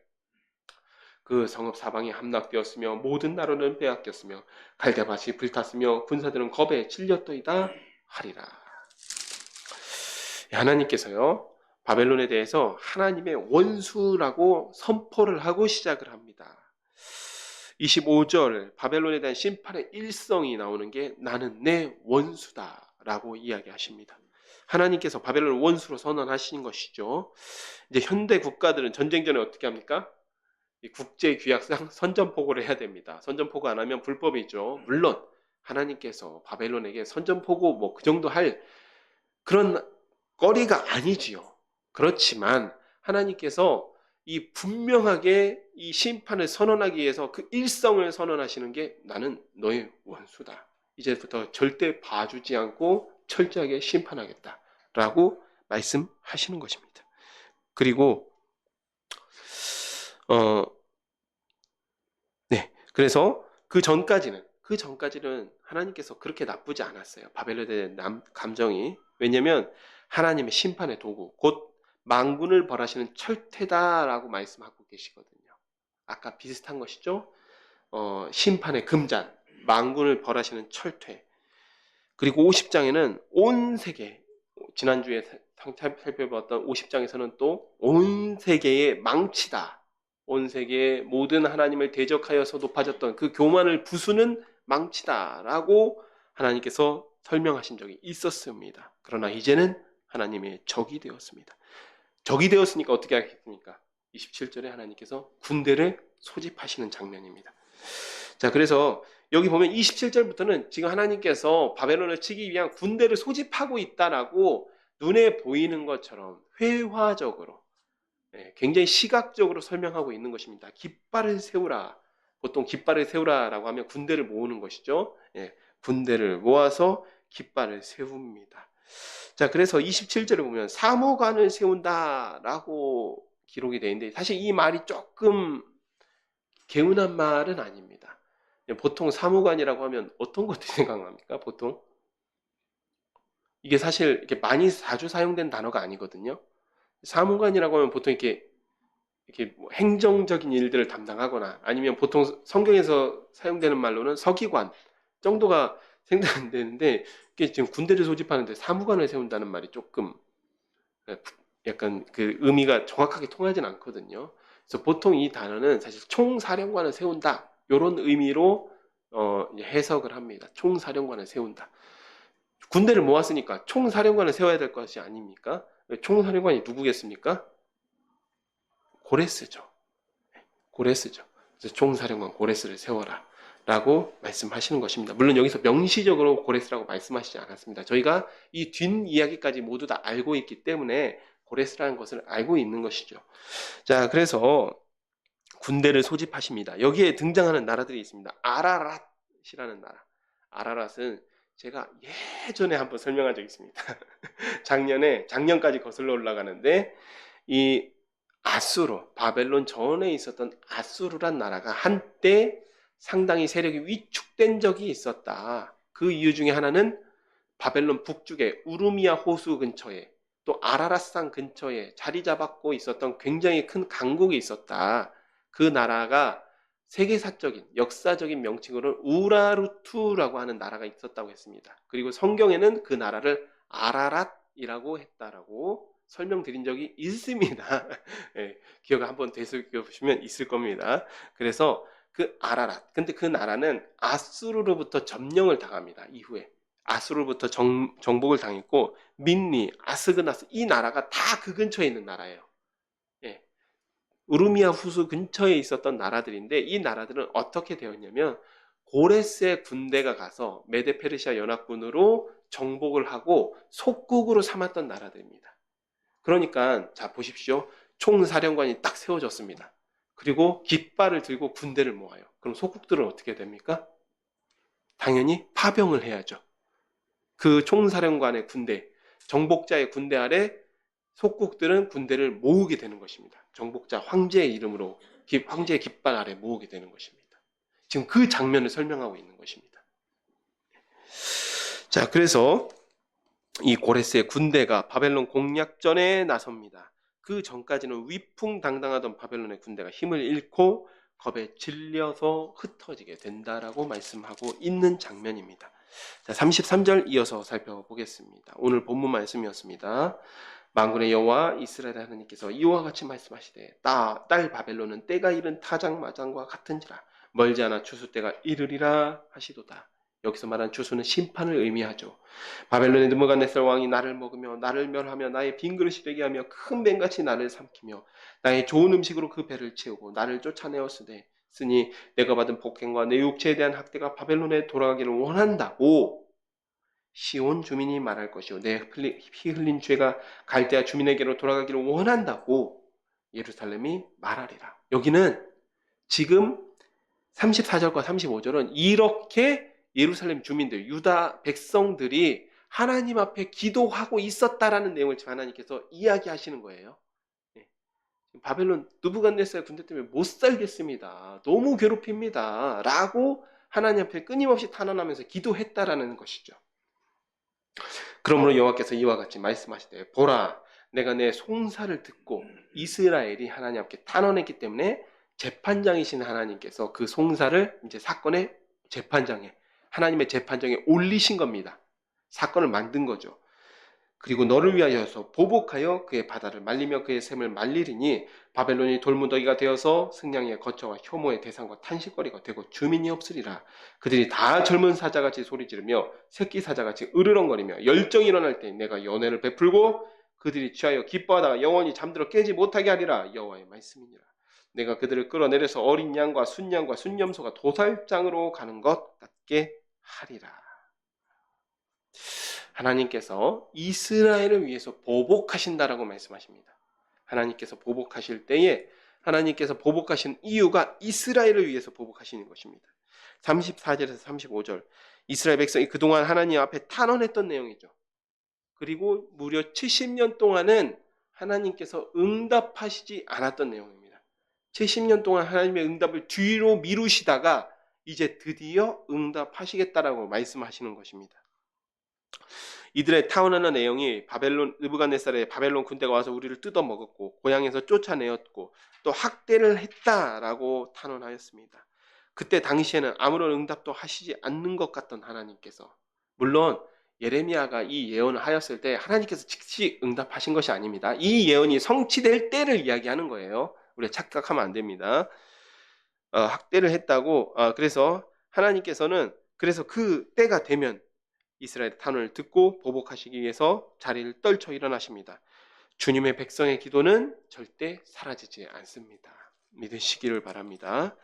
그 성읍 사방이 함락되었으며 모든 나라는 빼앗겼으며 갈대밭이 불탔으며 군사들은 겁에 질렸더이다 하리라. 하나님께서요 바벨론에 대해서 하나님의 원수라고 선포를 하고 시작을 합니다. 25절 바벨론에 대한 심판의 일성이 나오는 게 나는 내 원수다라고 이야기하십니다. 하나님께서 바벨론을 원수로 선언하신 것이죠. 이제 현대 국가들은 전쟁 전에 어떻게 합니까? 국제 규약상 선전포고를 해야 됩니다. 선전포고 안 하면 불법이죠. 물론 하나님께서 바벨론에게 선전포고 뭐 그 정도 할 그런 거리가 아니지요. 그렇지만 하나님께서 이 분명하게 이 심판을 선언하기 위해서 그 일성을 선언하시는 게 나는 너의 원수다. 이제부터 절대 봐주지 않고 철저하게 심판하겠다라고 말씀하시는 것입니다. 그리고 그래서 그 전까지는 하나님께서 그렇게 나쁘지 않았어요. 바벨론에 대한 감정이. 왜냐하면 하나님의 심판의 도구, 곧 만군을 벌하시는 철퇴다라고 말씀하고 계시거든요. 아까 비슷한 것이죠. 심판의 금잔, 만군을 벌하시는 철퇴. 그리고 50장에는 온 세계, 지난주에 살펴봤던 50장에서는 또 온 세계의 망치다. 온 세계의 모든 하나님을 대적하여서 높아졌던 그 교만을 부수는 망치다라고 하나님께서 설명하신 적이 있었습니다. 그러나 이제는 하나님의 적이 되었습니다. 적이 되었으니까 어떻게 하겠습니까? 27절에 하나님께서 군대를 소집하시는 장면입니다. 자, 그래서 여기 보면 27절부터는 지금 하나님께서 바벨론을 치기 위한 군대를 소집하고 있다라고 눈에 보이는 것처럼 회화적으로 굉장히 시각적으로 설명하고 있는 것입니다. 깃발을 세우라. 보통 깃발을 세우라라고 하면 군대를 모으는 것이죠. 군대를 모아서 깃발을 세웁니다. 자, 그래서 27절에 보면 사무관을 세운다라고 기록이 되어 있는데 사실 이 말이 조금 개운한 말은 아닙니다. 보통 사무관이라고 하면 어떤 것들이 생각납니까? 보통 이게 사실 이렇게 많이 자주 사용된 단어가 아니거든요. 사무관이라고 하면 보통 이렇게 뭐 행정적인 일들을 담당하거나 아니면 보통 성경에서 사용되는 말로는 서기관 정도가 생각되는데 이게 지금 군대를 소집하는데 사무관을 세운다는 말이 조금 약간 그 의미가 정확하게 통하진 않거든요. 그래서 보통 이 단어는 사실 총사령관을 세운다 이런 의미로 해석을 합니다. 총사령관을 세운다. 군대를 모았으니까 총사령관을 세워야 될 것이 아닙니까? 총사령관이 누구겠습니까? 고레스죠. 고레스죠. 그래서 총사령관 고레스를 세워라 라고 말씀하시는 것입니다. 물론 여기서 명시적으로 고레스라고 말씀하시지 않았습니다. 저희가 이 뒷이야기까지 모두 다 알고 있기 때문에 고레스라는 것을 알고 있는 것이죠. 자, 그래서 군대를 소집하십니다. 여기에 등장하는 나라들이 있습니다. 아라랏이라는 나라. 아라랏은 제가 예전에 한번 설명한 적이 있습니다. 작년까지 거슬러 올라가는데 이 아수르, 바벨론 전에 있었던 아수르란 나라가 한때 상당히 세력이 위축된 적이 있었다. 그 이유 중에 하나는 바벨론 북쪽의 우르미아 호수 근처에 또 아라랏산 근처에 자리 잡았고 있었던 굉장히 큰 강국이 있었다. 그 나라가 세계사적인 역사적인 명칭으로 우라르투라고 하는 나라가 있었다고 했습니다. 그리고 성경에는 그 나라를 아라랏이라고 했다라고 설명드린 적이 있습니다. 기억을 한번 되새겨 보시면 있을 겁니다. 그래서 그 아라랏, 근데 그 나라는 아수르로부터 점령을 당합니다. 이후에 아수르로부터 정복을 당했고 민리, 아스그나스 이 나라가 다 그 근처에 있는 나라예요. 예. 우르미아 후수 근처에 있었던 나라들인데 이 나라들은 어떻게 되었냐면 고레스의 군대가 가서 메데페르시아 연합군으로 정복을 하고 속국으로 삼았던 나라들입니다. 그러니까 자 보십시오. 총사령관이 딱 세워졌습니다. 그리고 깃발을 들고 군대를 모아요. 그럼 속국들은 어떻게 됩니까? 당연히 파병을 해야죠. 그 총사령관의 군대, 정복자의 군대 아래 속국들은 군대를 모으게 되는 것입니다. 정복자 황제의 이름으로 황제의 깃발 아래 모으게 되는 것입니다. 지금 그 장면을 설명하고 있는 것입니다. 자, 그래서 이 고레스의 군대가 바벨론 공략전에 나섭니다. 그 전까지는 위풍당당하던 바벨론의 군대가 힘을 잃고 겁에 질려서 흩어지게 된다라고 말씀하고 있는 장면입니다. 자, 33절 이어서 살펴보겠습니다. 오늘 본문 말씀이었습니다. 만군의 여호와 이스라엘 하나님께서 이와 같이 말씀하시되 딸 바벨론은 때가 이른 타작마당과 같은지라 멀지 않아 추수 때가 이르리라 하시도다. 여기서 말한 추수는 심판을 의미하죠. 바벨론의 느부갓네살 왕이 나를 먹으며 나를 멸하며 나의 빈 그릇이 되게 하며 큰 뱀같이 나를 삼키며 나의 좋은 음식으로 그 배를 채우고 나를 쫓아내었으니 내가 받은 폭행과 내 육체에 대한 학대가 바벨론에 돌아가기를 원한다고 시온 주민이 말할 것이요 내 피 흘린 죄가 갈대아 주민에게로 돌아가기를 원한다고 예루살렘이 말하리라. 여기는 지금 34절과 35절은 이렇게 예루살렘 주민들, 유다 백성들이 하나님 앞에 기도하고 있었다라는 내용을 지금 하나님께서 이야기하시는 거예요. 바벨론 느부갓네살 군대 때문에 못 살겠습니다. 너무 괴롭힙니다. 라고 하나님 앞에 끊임없이 탄원하면서 기도했다라는 것이죠. 그러므로 여호와께서 이와 같이 말씀하시되 보라 내가 내 송사를 듣고 이스라엘이 하나님 앞에 탄원했기 때문에 재판장이신 하나님께서 그 송사를 이제 사건의 재판장에 하나님의 재판장에 올리신 겁니다. 사건을 만든 거죠. 그리고 너를 위하여서 보복하여 그의 바다를 말리며 그의 샘을 말리리니 바벨론이 돌무더기가 되어서 승냥이의 거처와 효모의 대상과 탄식거리가 되고 주민이 없으리라. 그들이 다 젊은 사자같이 소리 지르며 새끼 사자같이 으르렁거리며 열정이 일어날 때 내가 연회를 베풀고 그들이 취하여 기뻐하다가 영원히 잠들어 깨지 못하게 하리라. 여호와의 말씀이니라. 내가 그들을 끌어내려서 어린 양과 순염소가 도살장으로 가는 것 같게 하리라. 하나님께서 이스라엘을 위해서 보복하신다라고 말씀하십니다. 하나님께서 보복하실 때에 하나님께서 보복하신 이유가 이스라엘을 위해서 보복하시는 것입니다. 34절에서 35절 이스라엘 백성이 그동안 하나님 앞에 탄원했던 내용이죠. 그리고 무려 70년 동안은 하나님께서 응답하시지 않았던 내용입니다. 70년 동안 하나님의 응답을 뒤로 미루시다가 이제 드디어 응답하시겠다라고 말씀하시는 것입니다. 이들의 탄원하는 내용이 바벨론 느부갓네살의 바벨론 군대가 와서 우리를 뜯어먹었고 고향에서 쫓아내었고 또 학대를 했다라고 탄원하였습니다. 그때 당시에는 아무런 응답도 하시지 않는 것 같던 하나님께서 물론 예레미야가 이 예언을 하였을 때 하나님께서 즉시 응답하신 것이 아닙니다. 이 예언이 성취될 때를 이야기하는 거예요. 우리가 착각하면 안 됩니다. 학대를 했다고 그래서 하나님께서는 그래서 그 때가 되면 이스라엘 탄원을 듣고 보복하시기 위해서 자리를 떨쳐 일어나십니다. 주님의 백성의 기도는 절대 사라지지 않습니다. 믿으시기를 바랍니다.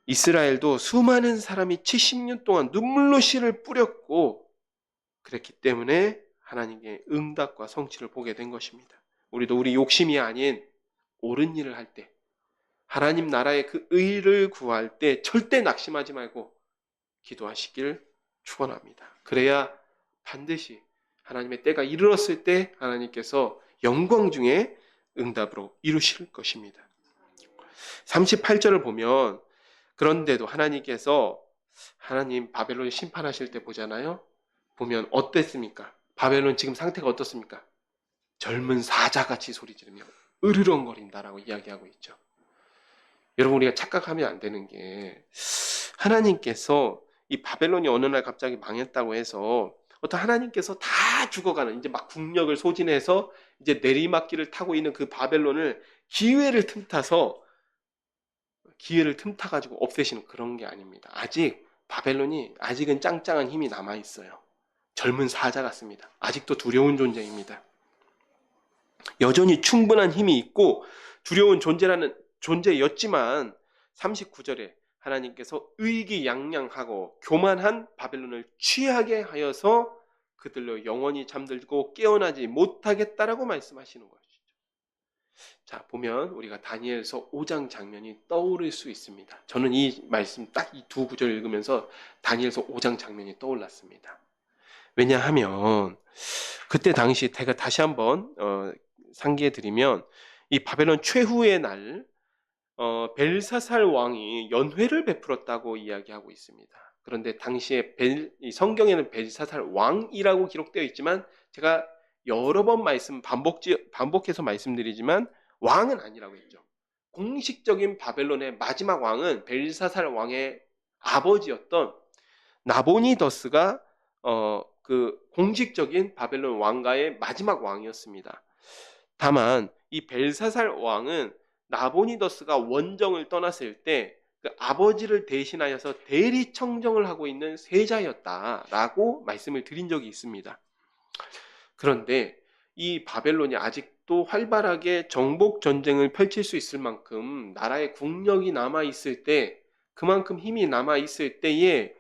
이스라엘도 수많은 사람이 70년 동안 눈물로 씨를 뿌렸고 그랬기 때문에 하나님의 응답과 성취를 보게 된 것입니다. 우리도 우리 욕심이 아닌 옳은 일을 할 때 하나님 나라의 그 의를 구할 때 절대 낙심하지 말고 기도하시길 축원합니다. 그래야 반드시 하나님의 때가 이르렀을 때 하나님께서 영광 중에 응답으로 이루실 것입니다. 38절을 보면 그런데도 하나님께서 하나님 바벨론 심판하실 때 보잖아요. 보면 어땠습니까? 바벨론 지금 상태가 어떻습니까? 젊은 사자같이 소리 지르며 으르렁거린다라고 이야기하고 있죠. 여러분 우리가 착각하면 안 되는 게 하나님께서 이 바벨론이 어느 날 갑자기 망했다고 해서 어떤 하나님께서 다 죽어가는 이제 막 국력을 소진해서 이제 내리막길을 타고 있는 그 바벨론을 기회를 틈타가지고 없애시는 그런 게 아닙니다. 아직은 짱짱한 힘이 남아있어요. 젊은 사자 같습니다. 아직도 두려운 존재입니다. 여전히 충분한 힘이 있고 두려운 존재였지만 39절에 하나님께서 의기양양하고 교만한 바벨론을 취하게 하여서 그들로 영원히 잠들고 깨어나지 못하겠다라고 말씀하시는 것이죠. 자, 보면 우리가 다니엘서 5장 장면이 떠오를 수 있습니다. 저는 이 말씀 딱 이 두 구절을 읽으면서 다니엘서 5장 장면이 떠올랐습니다. 왜냐하면 그때 당시 제가 다시 한번 상기해 드리면 이 바벨론 최후의 날 벨사살 왕이 연회를 베풀었다고 이야기하고 있습니다. 그런데 당시에 이 성경에는 벨사살 왕이라고 기록되어 있지만 제가 여러 번 반복해서 말씀드리지만 왕은 아니라고 했죠. 공식적인 바벨론의 마지막 왕은 벨사살 왕의 아버지였던 나보니더스가 그 공식적인 바벨론 왕가의 마지막 왕이었습니다. 다만 이 벨사살 왕은 나보니더스가 원정을 떠났을 때 그 아버지를 대신하여서 대리 청정을 하고 있는 세자였다라고 말씀을 드린 적이 있습니다. 그런데 이 바벨론이 아직도 활발하게 정복 전쟁을 펼칠 수 있을 만큼 나라의 국력이 남아 있을 때, 그만큼 힘이 남아 있을 때에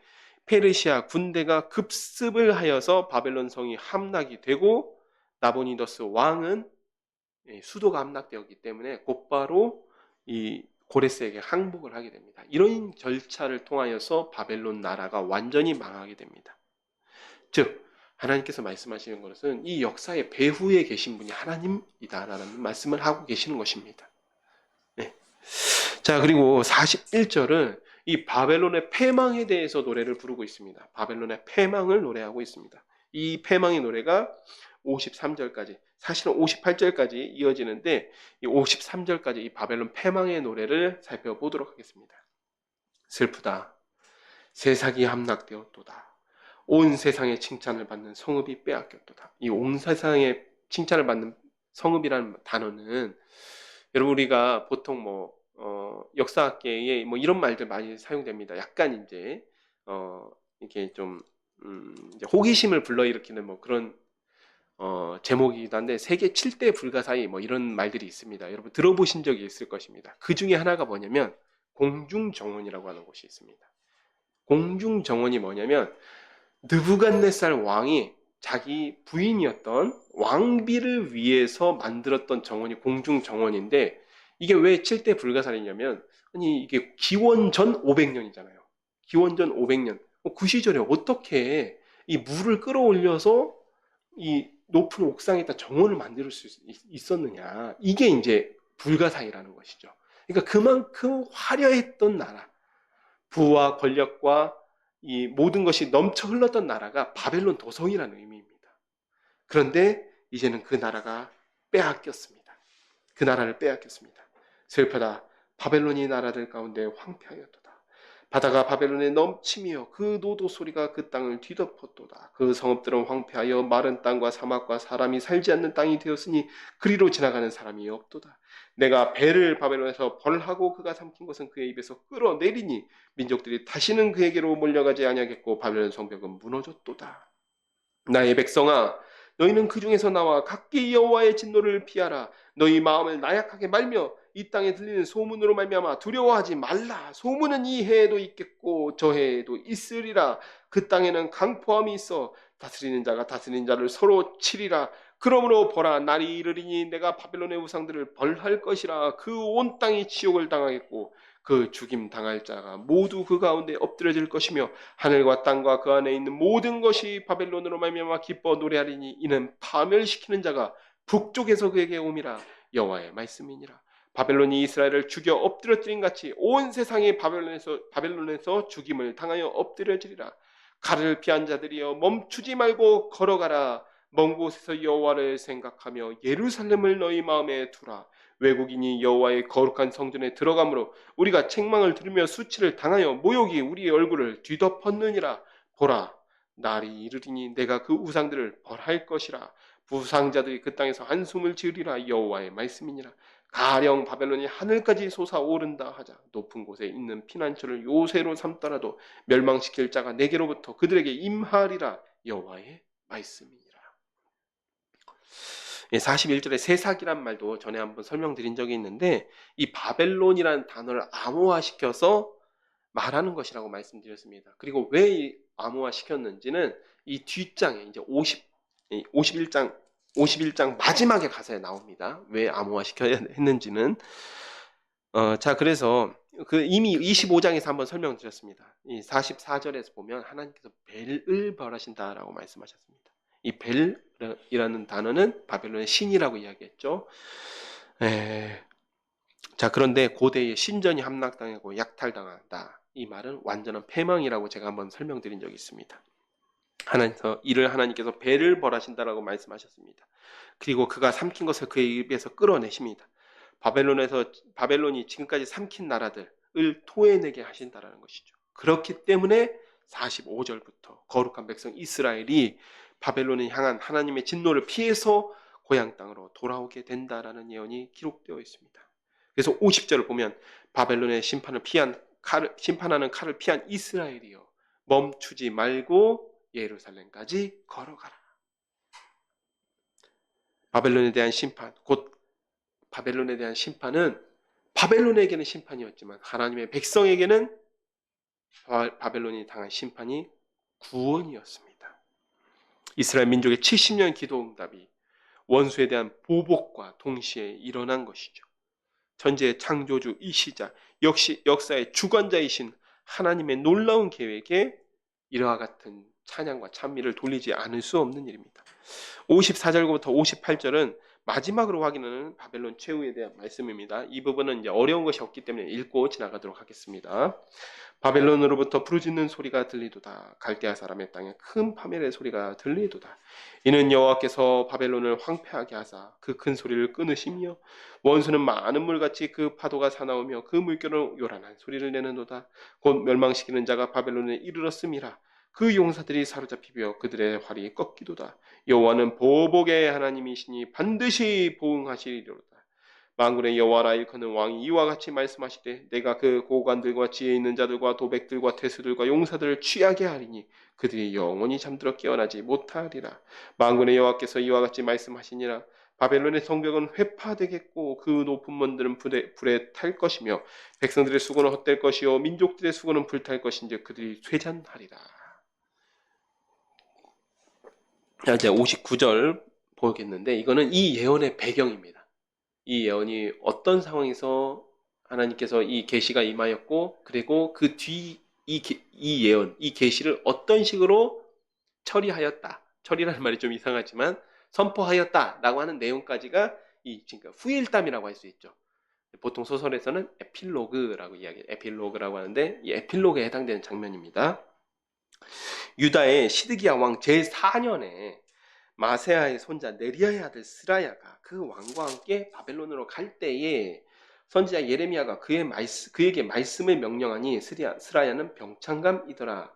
페르시아 군대가 급습을 하여서 바벨론 성이 함락이 되고 나보니더스 왕은 수도가 함락되었기 때문에 곧바로 이 고레스에게 항복을 하게 됩니다. 이런 절차를 통하여서 바벨론 나라가 완전히 망하게 됩니다. 즉 하나님께서 말씀하시는 것은 이 역사의 배후에 계신 분이 하나님이다라는 말씀을 하고 계시는 것입니다. 네. 자, 그리고 41절은 이 바벨론의 패망에 대해서 노래를 부르고 있습니다. 바벨론의 패망을 노래하고 있습니다. 이 패망의 노래가 53절까지, 사실은 58절까지 이어지는데 이 53절까지 이 바벨론 패망의 노래를 살펴보도록 하겠습니다. 슬프다. 세상이 함락되었도다. 온 세상의 칭찬을 받는 성읍이 빼앗겼도다. 이 온 세상의 칭찬을 받는 성읍이라는 단어는 여러분 우리가 보통 역사학계에 이런 말들 많이 사용됩니다. 약간 이제 이게 좀 이제 호기심을 불러일으키는 그런 제목이기도 한데 세계 7대 불가사의 이런 말들이 있습니다. 여러분 들어보신 적이 있을 것입니다. 그 중에 하나가 뭐냐면 공중정원이라고 하는 곳이 있습니다. 공중정원이 뭐냐면 느부갓네살 왕이 자기 부인이었던 왕비를 위해서 만들었던 정원이 공중정원인데 이게 왜 7대 불가사리냐면 아니 이게 기원전 500년이잖아요. 기원전 500년. 그 시절에 어떻게 이 물을 끌어올려서 이 높은 옥상에다 정원을 만들 수 있었느냐. 이게 이제 불가사의라는 것이죠. 그러니까 그만큼 화려했던 나라, 부와 권력과 이 모든 것이 넘쳐 흘렀던 나라가 바벨론 도성이라는 의미입니다. 그런데 이제는 그 나라가 빼앗겼습니다. 그 나라를 빼앗겼습니다. 슬프다. 바벨론이 나라들 가운데 황폐하였도다. 바다가 바벨론에 넘치며 그 노도 소리가 그 땅을 뒤덮었도다. 그 성읍들은 황폐하여 마른 땅과 사막과 사람이 살지 않는 땅이 되었으니 그리로 지나가는 사람이 없도다. 내가 배를 바벨론에서 벌하고 그가 삼킨 것은 그의 입에서 끌어내리니 민족들이 다시는 그에게로 몰려가지 아니하겠고 바벨론 성벽은 무너졌도다. 나의 백성아, 너희는 그 중에서 나와 각기 여호와의 진노를 피하라. 너희 마음을 나약하게 말며 이 땅에 들리는 소문으로 말미암아 두려워하지 말라. 소문은 이 해에도 있겠고 저 해에도 있으리라. 그 땅에는 강포함이 있어 다스리는 자가 다스리는 자를 서로 치리라. 그러므로 보라, 날이 이르리니 내가 바벨론의 우상들을 벌할 것이라. 그 온 땅이 치욕을 당하겠고 그 죽임 당할 자가 모두 그 가운데 엎드려질 것이며 하늘과 땅과 그 안에 있는 모든 것이 바벨론으로 말미암아 기뻐 노래하리니 이는 파멸시키는 자가 북쪽에서 그에게 옴이라. 여호와의 말씀이니라. 바벨론이 이스라엘을 죽여 엎드려뜨린 같이 온 세상이 바벨론에서 죽임을 당하여 엎드려지리라. 칼을 피한 자들이여 멈추지 말고 걸어가라. 먼 곳에서 여호와를 생각하며 예루살렘을 너희 마음에 두라. 외국인이 여호와의 거룩한 성전에 들어가므로 우리가 책망을 들으며 수치를 당하여 모욕이 우리의 얼굴을 뒤덮었느니라. 보라, 날이 이르리니 내가 그 우상들을 벌할 것이라. 부상자들이 그 땅에서 한숨을 지으리라. 여호와의 말씀이니라. 가령 바벨론이 하늘까지 솟아오른다 하자. 높은 곳에 있는 피난처를 요새로 삼더라도 멸망시킬 자가 내게로부터 그들에게 임하리라. 여호와의 말씀이니라. 41절에 세삭이란 말도 전에 한번 설명드린 적이 있는데 이 바벨론이라는 단어를 암호화시켜서 말하는 것이라고 말씀드렸습니다. 그리고 왜 암호화시켰는지는 이 뒷장에 이제 51장 마지막에 가서에 나옵니다. 왜 암호화시켜야 했는지는 자, 그래서 이미 25장에서 한번 설명드렸습니다. 이 44절에서 보면 하나님께서 벨을 벌하신다라고 말씀하셨습니다. 이 벨이라는 단어는 바벨론의 신이라고 이야기했죠. 자, 그런데 고대의 신전이 함락당하고 약탈당한다. 이 말은 완전한 패망이라고 제가 한번 설명드린 적이 있습니다. 하나님께서 벨을 벌하신다라고 말씀하셨습니다. 그리고 그가 삼킨 것을 그의 입에서 끌어내십니다. 바벨론이 지금까지 삼킨 나라들을 토해내게 하신다라는 것이죠. 그렇기 때문에 45절부터 거룩한 백성 이스라엘이 바벨론을 향한 하나님의 진노를 피해서 고향 땅으로 돌아오게 된다라는 예언이 기록되어 있습니다. 그래서 50절을 보면 바벨론의 심판하는 칼을 피한 이스라엘이여 멈추지 말고 예루살렘까지 걸어가라. 바벨론에 대한 심판, 곧 바벨론에 대한 심판은 바벨론에게는 심판이었지만 하나님의 백성에게는 바벨론이 당한 심판이 구원이었습니다. 이스라엘 민족의 70년 기도 응답이 원수에 대한 보복과 동시에 일어난 것이죠. 전제의 창조주이시자 역사의 주관자이신 하나님의 놀라운 계획에 이와 같은 찬양과 찬미를 돌리지 않을 수 없는 일입니다. 54절부터 58절은 마지막으로 확인하는 바벨론 최후에 대한 말씀입니다. 이 부분은 이제 어려운 것이 없기 때문에 읽고 지나가도록 하겠습니다. 바벨론으로부터 부르짖는 소리가 들리도다. 갈대아 사람의 땅에 큰 파멸의 소리가 들리도다. 이는 여호와께서 바벨론을 황폐하게 하사 그 큰 소리를 끊으시며 원수는 많은 물같이 그 파도가 사나우며 그 물결은 요란한 소리를 내는도다. 곧 멸망시키는 자가 바벨론에 이르렀음이라. 그 용사들이 사로잡히며 그들의 활이 꺾이도다. 여호와는 보복의 하나님이시니 반드시 보응하시리로다. 만군의 여호와라 일컫는 왕이 이와 같이 말씀하시되 내가 그 고관들과 지혜 있는 자들과 도백들과 태수들과 용사들을 취하게 하리니 그들이 영원히 잠들어 깨어나지 못하리라. 만군의 여호와께서 이와 같이 말씀하시니라. 바벨론의 성벽은 회파되겠고 그 높은 문들은 불에 탈 것이며 백성들의 수고는 헛될 것이요 민족들의 수고는 불탈 것인지 그들이 쇠잔하리라. 이제 59절 보겠는데 이거는 이 예언의 배경입니다. 이 예언이 어떤 상황에서 하나님께서 이 계시가 임하였고 그리고 그 뒤 이 예언, 이 계시를 어떤 식으로 처리하였다. 처리라는 말이 좀 이상하지만 선포하였다라고 하는 내용까지가 이 지금 후일담이라고 할 수 있죠. 보통 소설에서는 에필로그라고 하는데 이 에필로그에 해당되는 장면입니다. 유다의 시드기야 왕 제4년에 마세아의 손자 네리야의 아들 스라야가 그 왕과 함께 바벨론으로 갈 때에 선지자 예레미야가 그에게 말씀을 명령하니 스라야는 병창감이더라.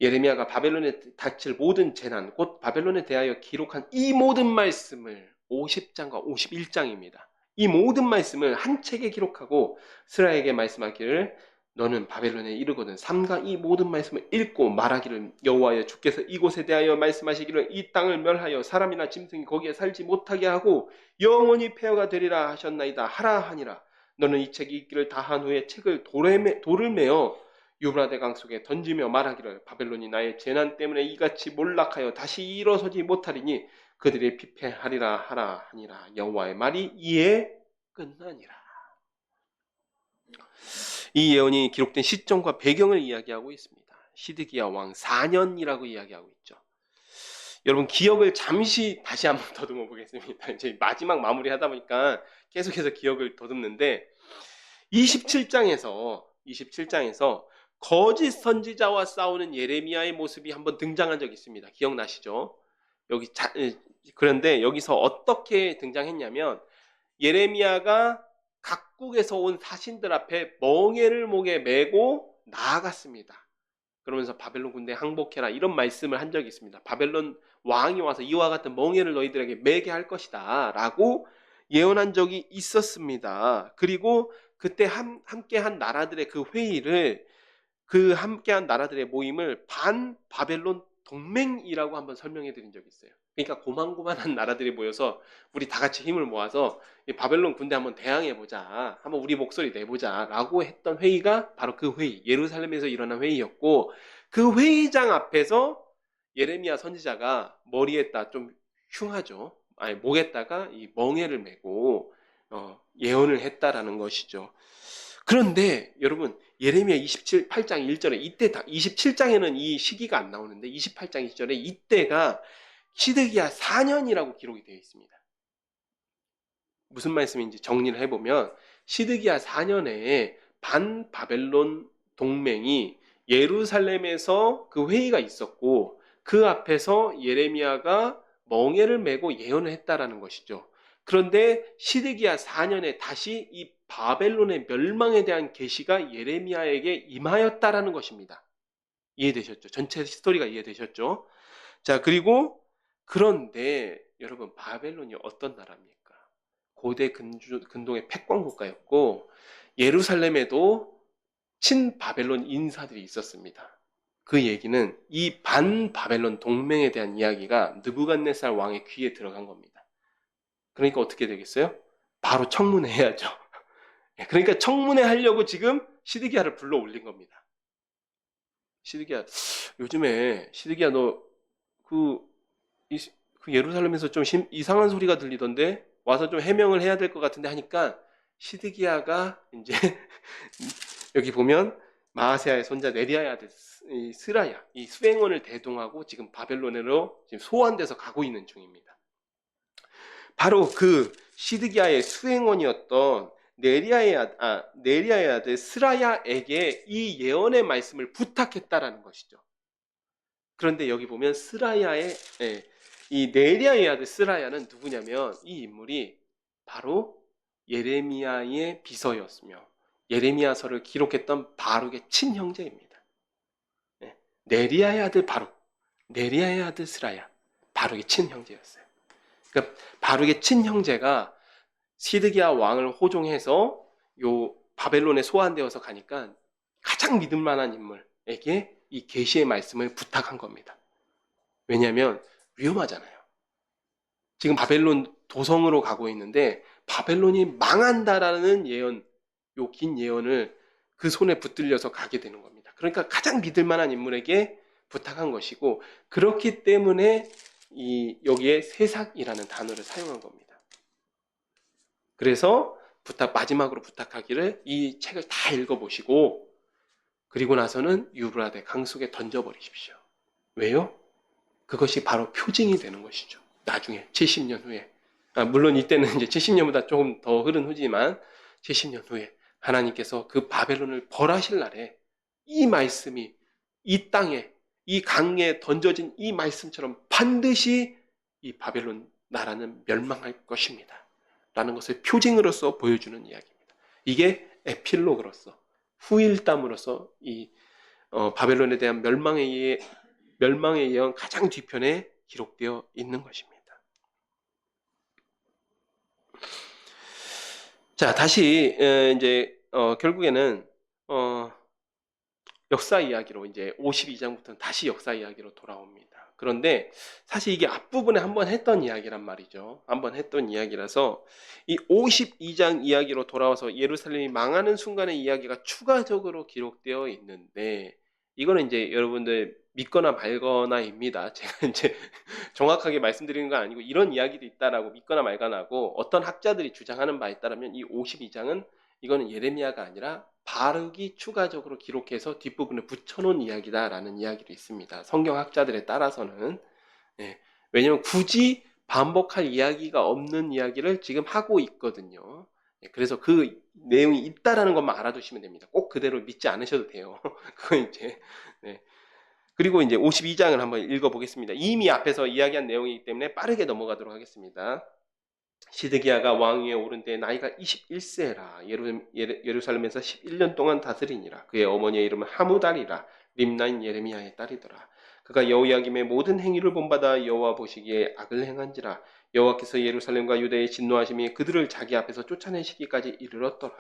예레미야가 바벨론에 닥칠 모든 재난, 곧 바벨론에 대하여 기록한 이 모든 말씀을 50장과 51장입니다. 이 모든 말씀을 한 책에 기록하고 스라야에게 말씀하기를 너는 바벨론에 이르거든 삼가 이 모든 말씀을 읽고 말하기를 여호와여 주께서 이곳에 대하여 말씀하시기를 이 땅을 멸하여 사람이나 짐승이 거기에 살지 못하게 하고 영원히 폐허가 되리라 하셨나이다 하라 하니라. 너는 이 책이 읽기를 다한 후에 책을 돌을 메어 유브라데 강 속에 던지며 말하기를 바벨론이 나의 재난 때문에 이같이 몰락하여 다시 일어서지 못하리니 그들이 피폐하리라 하라 하니라. 여호와의 말이 이에 끝나니라. 이 예언이 기록된 시점과 배경을 이야기하고 있습니다. 시드기야 왕 4년이라고 이야기하고 있죠. 여러분 기억을 잠시 다시 한번 더듬어 보겠습니다. 이제 마지막 마무리하다 보니까 계속해서 기억을 더듬는데 27장에서 거짓 선지자와 싸우는 예레미야의 모습이 한번 등장한 적이 있습니다. 기억나시죠? 그런데 여기서 어떻게 등장했냐면 예레미야가 각국에서 온 사신들 앞에 멍에를 목에 메고 나아갔습니다. 그러면서 바벨론 군대 항복해라 이런 말씀을 한 적이 있습니다. 바벨론 왕이 와서 이와 같은 멍에를 너희들에게 메게 할 것이다 라고 예언한 적이 있었습니다. 그리고 그때 함께한 나라들의 그 회의를 그 함께한 나라들의 모임을 반 바벨론 동맹이라고 한번 설명해 드린 적이 있어요. 그러니까 고만고만한 나라들이 모여서 우리 다 같이 힘을 모아서 이 바벨론 군대 한번 대항해 보자, 한번 우리 목소리 내보자라고 했던 회의가 바로 그 회의, 예루살렘에서 일어난 회의였고, 그 회의장 앞에서 예레미야 선지자가 머리에다 좀 흉하죠. 아니 목에다가 이 멍에를 메고 예언을 했다라는 것이죠. 그런데 여러분 예레미야 28장 1절에 이때 27장에는 이 시기가 안 나오는데 28장 1절에 이때가 시드기야 4년이라고 기록이 되어 있습니다. 무슨 말씀인지 정리를 해보면 시드기야 4년에 반바벨론 동맹이 예루살렘에서 그 회의가 있었고 그 앞에서 예레미야가 멍에를 메고 예언을 했다라는 것이죠. 그런데 시드기야 4년에 다시 이 바벨론의 멸망에 대한 계시가 예레미야에게 임하였다라는 것입니다. 이해되셨죠? 전체 스토리가 이해되셨죠? 자, 그리고 그런데 여러분 바벨론이 어떤 나라입니까? 고대 근동의 패권 국가였고 예루살렘에도 친바벨론 인사들이 있었습니다. 그 얘기는 이 반바벨론 동맹에 대한 이야기가 느부갓네살 왕의 귀에 들어간 겁니다. 그러니까 어떻게 되겠어요? 바로 청문회해야죠. 그러니까 청문회 하려고 지금 시드기야를 불러 올린 겁니다. 시드기야, 요즘에 시드기야 너 그 예루살렘에서 좀 이상한 소리가 들리던데 와서 좀 해명을 해야 될 것 같은데 하니까 시드기야가 이제 여기 보면 마아세야의 손자 네리야의 아들 스라야 이 수행원을 대동하고 지금 바벨론으로 지금 소환돼서 가고 있는 중입니다. 바로 그 시드기야의 수행원이었던 네리야의 아들 스라야에게 이 예언의 말씀을 부탁했다라는 것이죠. 그런데 여기 보면 이 네리야의 아들 스라야는 누구냐면 이 인물이 바로 예레미야의 비서였으며 예레미야서를 기록했던 바룩의 친형제입니다. 네리야의 아들 바룩, 네리야의 아들 스라야, 바룩의 친형제였어요. 그러니까 바룩의 친형제가 시드기야 왕을 호종해서 요 바벨론에 소환되어서 가니까 가장 믿을 만한 인물에게 이 계시의 말씀을 부탁한 겁니다. 왜냐하면 위험하잖아요. 지금 바벨론 도성으로 가고 있는데 바벨론이 망한다라는 예언, 요 긴 예언을 그 손에 붙들려서 가게 되는 겁니다. 그러니까 가장 믿을 만한 인물에게 부탁한 것이고 그렇기 때문에 여기에 세삭이라는 단어를 사용한 겁니다. 그래서 마지막으로 부탁하기를 이 책을 다 읽어보시고 그리고 나서는 유브라데 강속에 던져버리십시오. 왜요? 그것이 바로 표징이 되는 것이죠. 나중에 70년 후에 물론 이때는 이제 70년보다 조금 더 흐른 후지만 70년 후에 하나님께서 그 바벨론을 벌하실 날에 이 말씀이 이 땅에 이 강에 던져진 이 말씀처럼 반드시 이 바벨론 나라는 멸망할 것입니다. 라는 것을 표징으로서 보여주는 이야기입니다. 이게 에필로그로서 후일담으로서 이 바벨론에 대한 멸망의 예언 가장 뒤편에 기록되어 있는 것입니다. 자, 다시 이제 결국에는 역사 이야기로 이제 52장부터는 다시 역사 이야기로 돌아옵니다. 그런데 사실 이게 앞부분에 한번 했던 이야기란 말이죠. 한번 했던 이야기라서 이 52장 이야기로 돌아와서 예루살렘이 망하는 순간의 이야기가 추가적으로 기록되어 있는데 이거는 이제 여러분들 믿거나 말거나입니다. 제가 이제 정확하게 말씀드리는 건 아니고 이런 이야기도 있다라고 믿거나 말거나 하고 어떤 학자들이 주장하는 바에 따르면 이 52장은 이거는 예레미야가 아니라 바룩이 추가적으로 기록해서 뒷부분에 붙여놓은 이야기다라는 이야기도 있습니다. 성경학자들에 따라서는 왜냐하면 굳이 반복할 이야기가 없는 이야기를 지금 하고 있거든요. 그래서 그 내용이 있다라는 것만 알아두시면 됩니다. 꼭 그대로 믿지 않으셔도 돼요. 그건 이제 그리고 이제 52장을 한번 읽어보겠습니다. 이미 앞에서 이야기한 내용이기 때문에 빠르게 넘어가도록 하겠습니다. 시드기야가 왕위에 오른 때 나이가 21세라 예루살렘에서 11년 동안 다스리니라. 그의 어머니의 이름은 하무달이라 림나인 예레미야의 딸이더라. 그가 여호야김의 모든 행위를 본받아 여호와 보시기에 악을 행한지라. 여호와께서 예루살렘과 유다에 진노하심이 그들을 자기 앞에서 쫓아내시기까지 이르렀더라.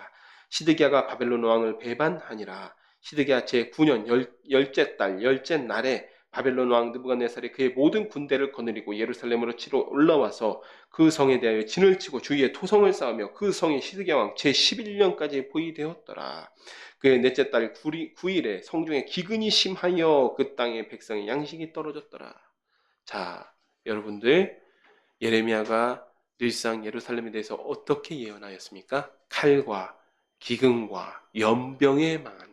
시드기야가 바벨론 왕을 배반하니라. 시드기야 제9년 열째 달 열째 날에 바벨론 왕 느부갓네살이 그의 모든 군대를 거느리고 예루살렘으로 치러 올라와서 그 성에 대하여 진을 치고 주위에 토성을 쌓으며 그 성이 시드기야 왕 제11년까지 포위되었더라. 그의 넷째 달 9일에 성중에 기근이 심하여 그 땅의 백성의 양식이 떨어졌더라. 자, 여러분들, 예레미야가 늘상 예루살렘에 대해서 어떻게 예언하였습니까? 칼과 기근과 연병에 망한다.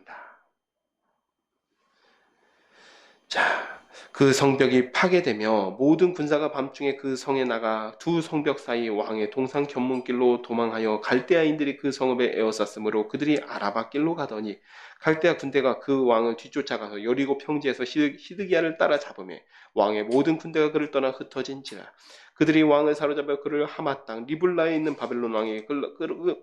자, 그 성벽이 파괴되며 모든 군사가 밤중에 그 성에 나가 두 성벽 사이 왕의 동상 견문길로 도망하여 갈대아인들이 그 성읍에 에워쌌으므로 그들이 아라바 길로 가더니 갈대아 군대가 그 왕을 뒤쫓아가서 여리고 평지에서 시드기야를 따라잡으며 왕의 모든 군대가 그를 떠나 흩어진지라. 그들이 왕을 사로잡아 그를 하마 땅 리블라에 있는 바벨론 왕에게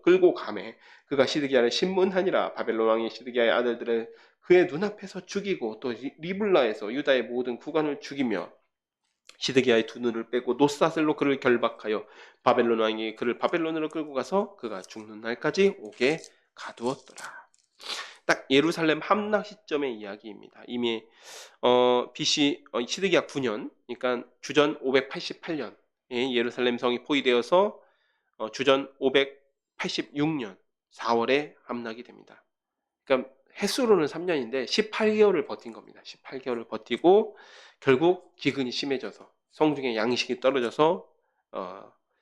끌고 가매 그가 시드기야를 신문하니라. 바벨론 왕이 시드기야의 아들들을 그의 눈앞에서 죽이고 또 리블라에서 유다의 모든 구관을 죽이며 시드기야의 두 눈을 빼고 노사슬로 그를 결박하여 바벨론 왕이 그를 바벨론으로 끌고 가서 그가 죽는 날까지 오게 가두었더라. 딱 예루살렘 함락 시점의 이야기입니다. 이미 BC 시드기야 9년, 그러니까 주전 588년 예루살렘 성이 포위되어서 주전 586년 4월에 함락이 됩니다. 그러니까 횟수로는 3년인데 18개월을 버틴 겁니다. 18개월을 버티고 결국 기근이 심해져서 성중에 양식이 떨어져서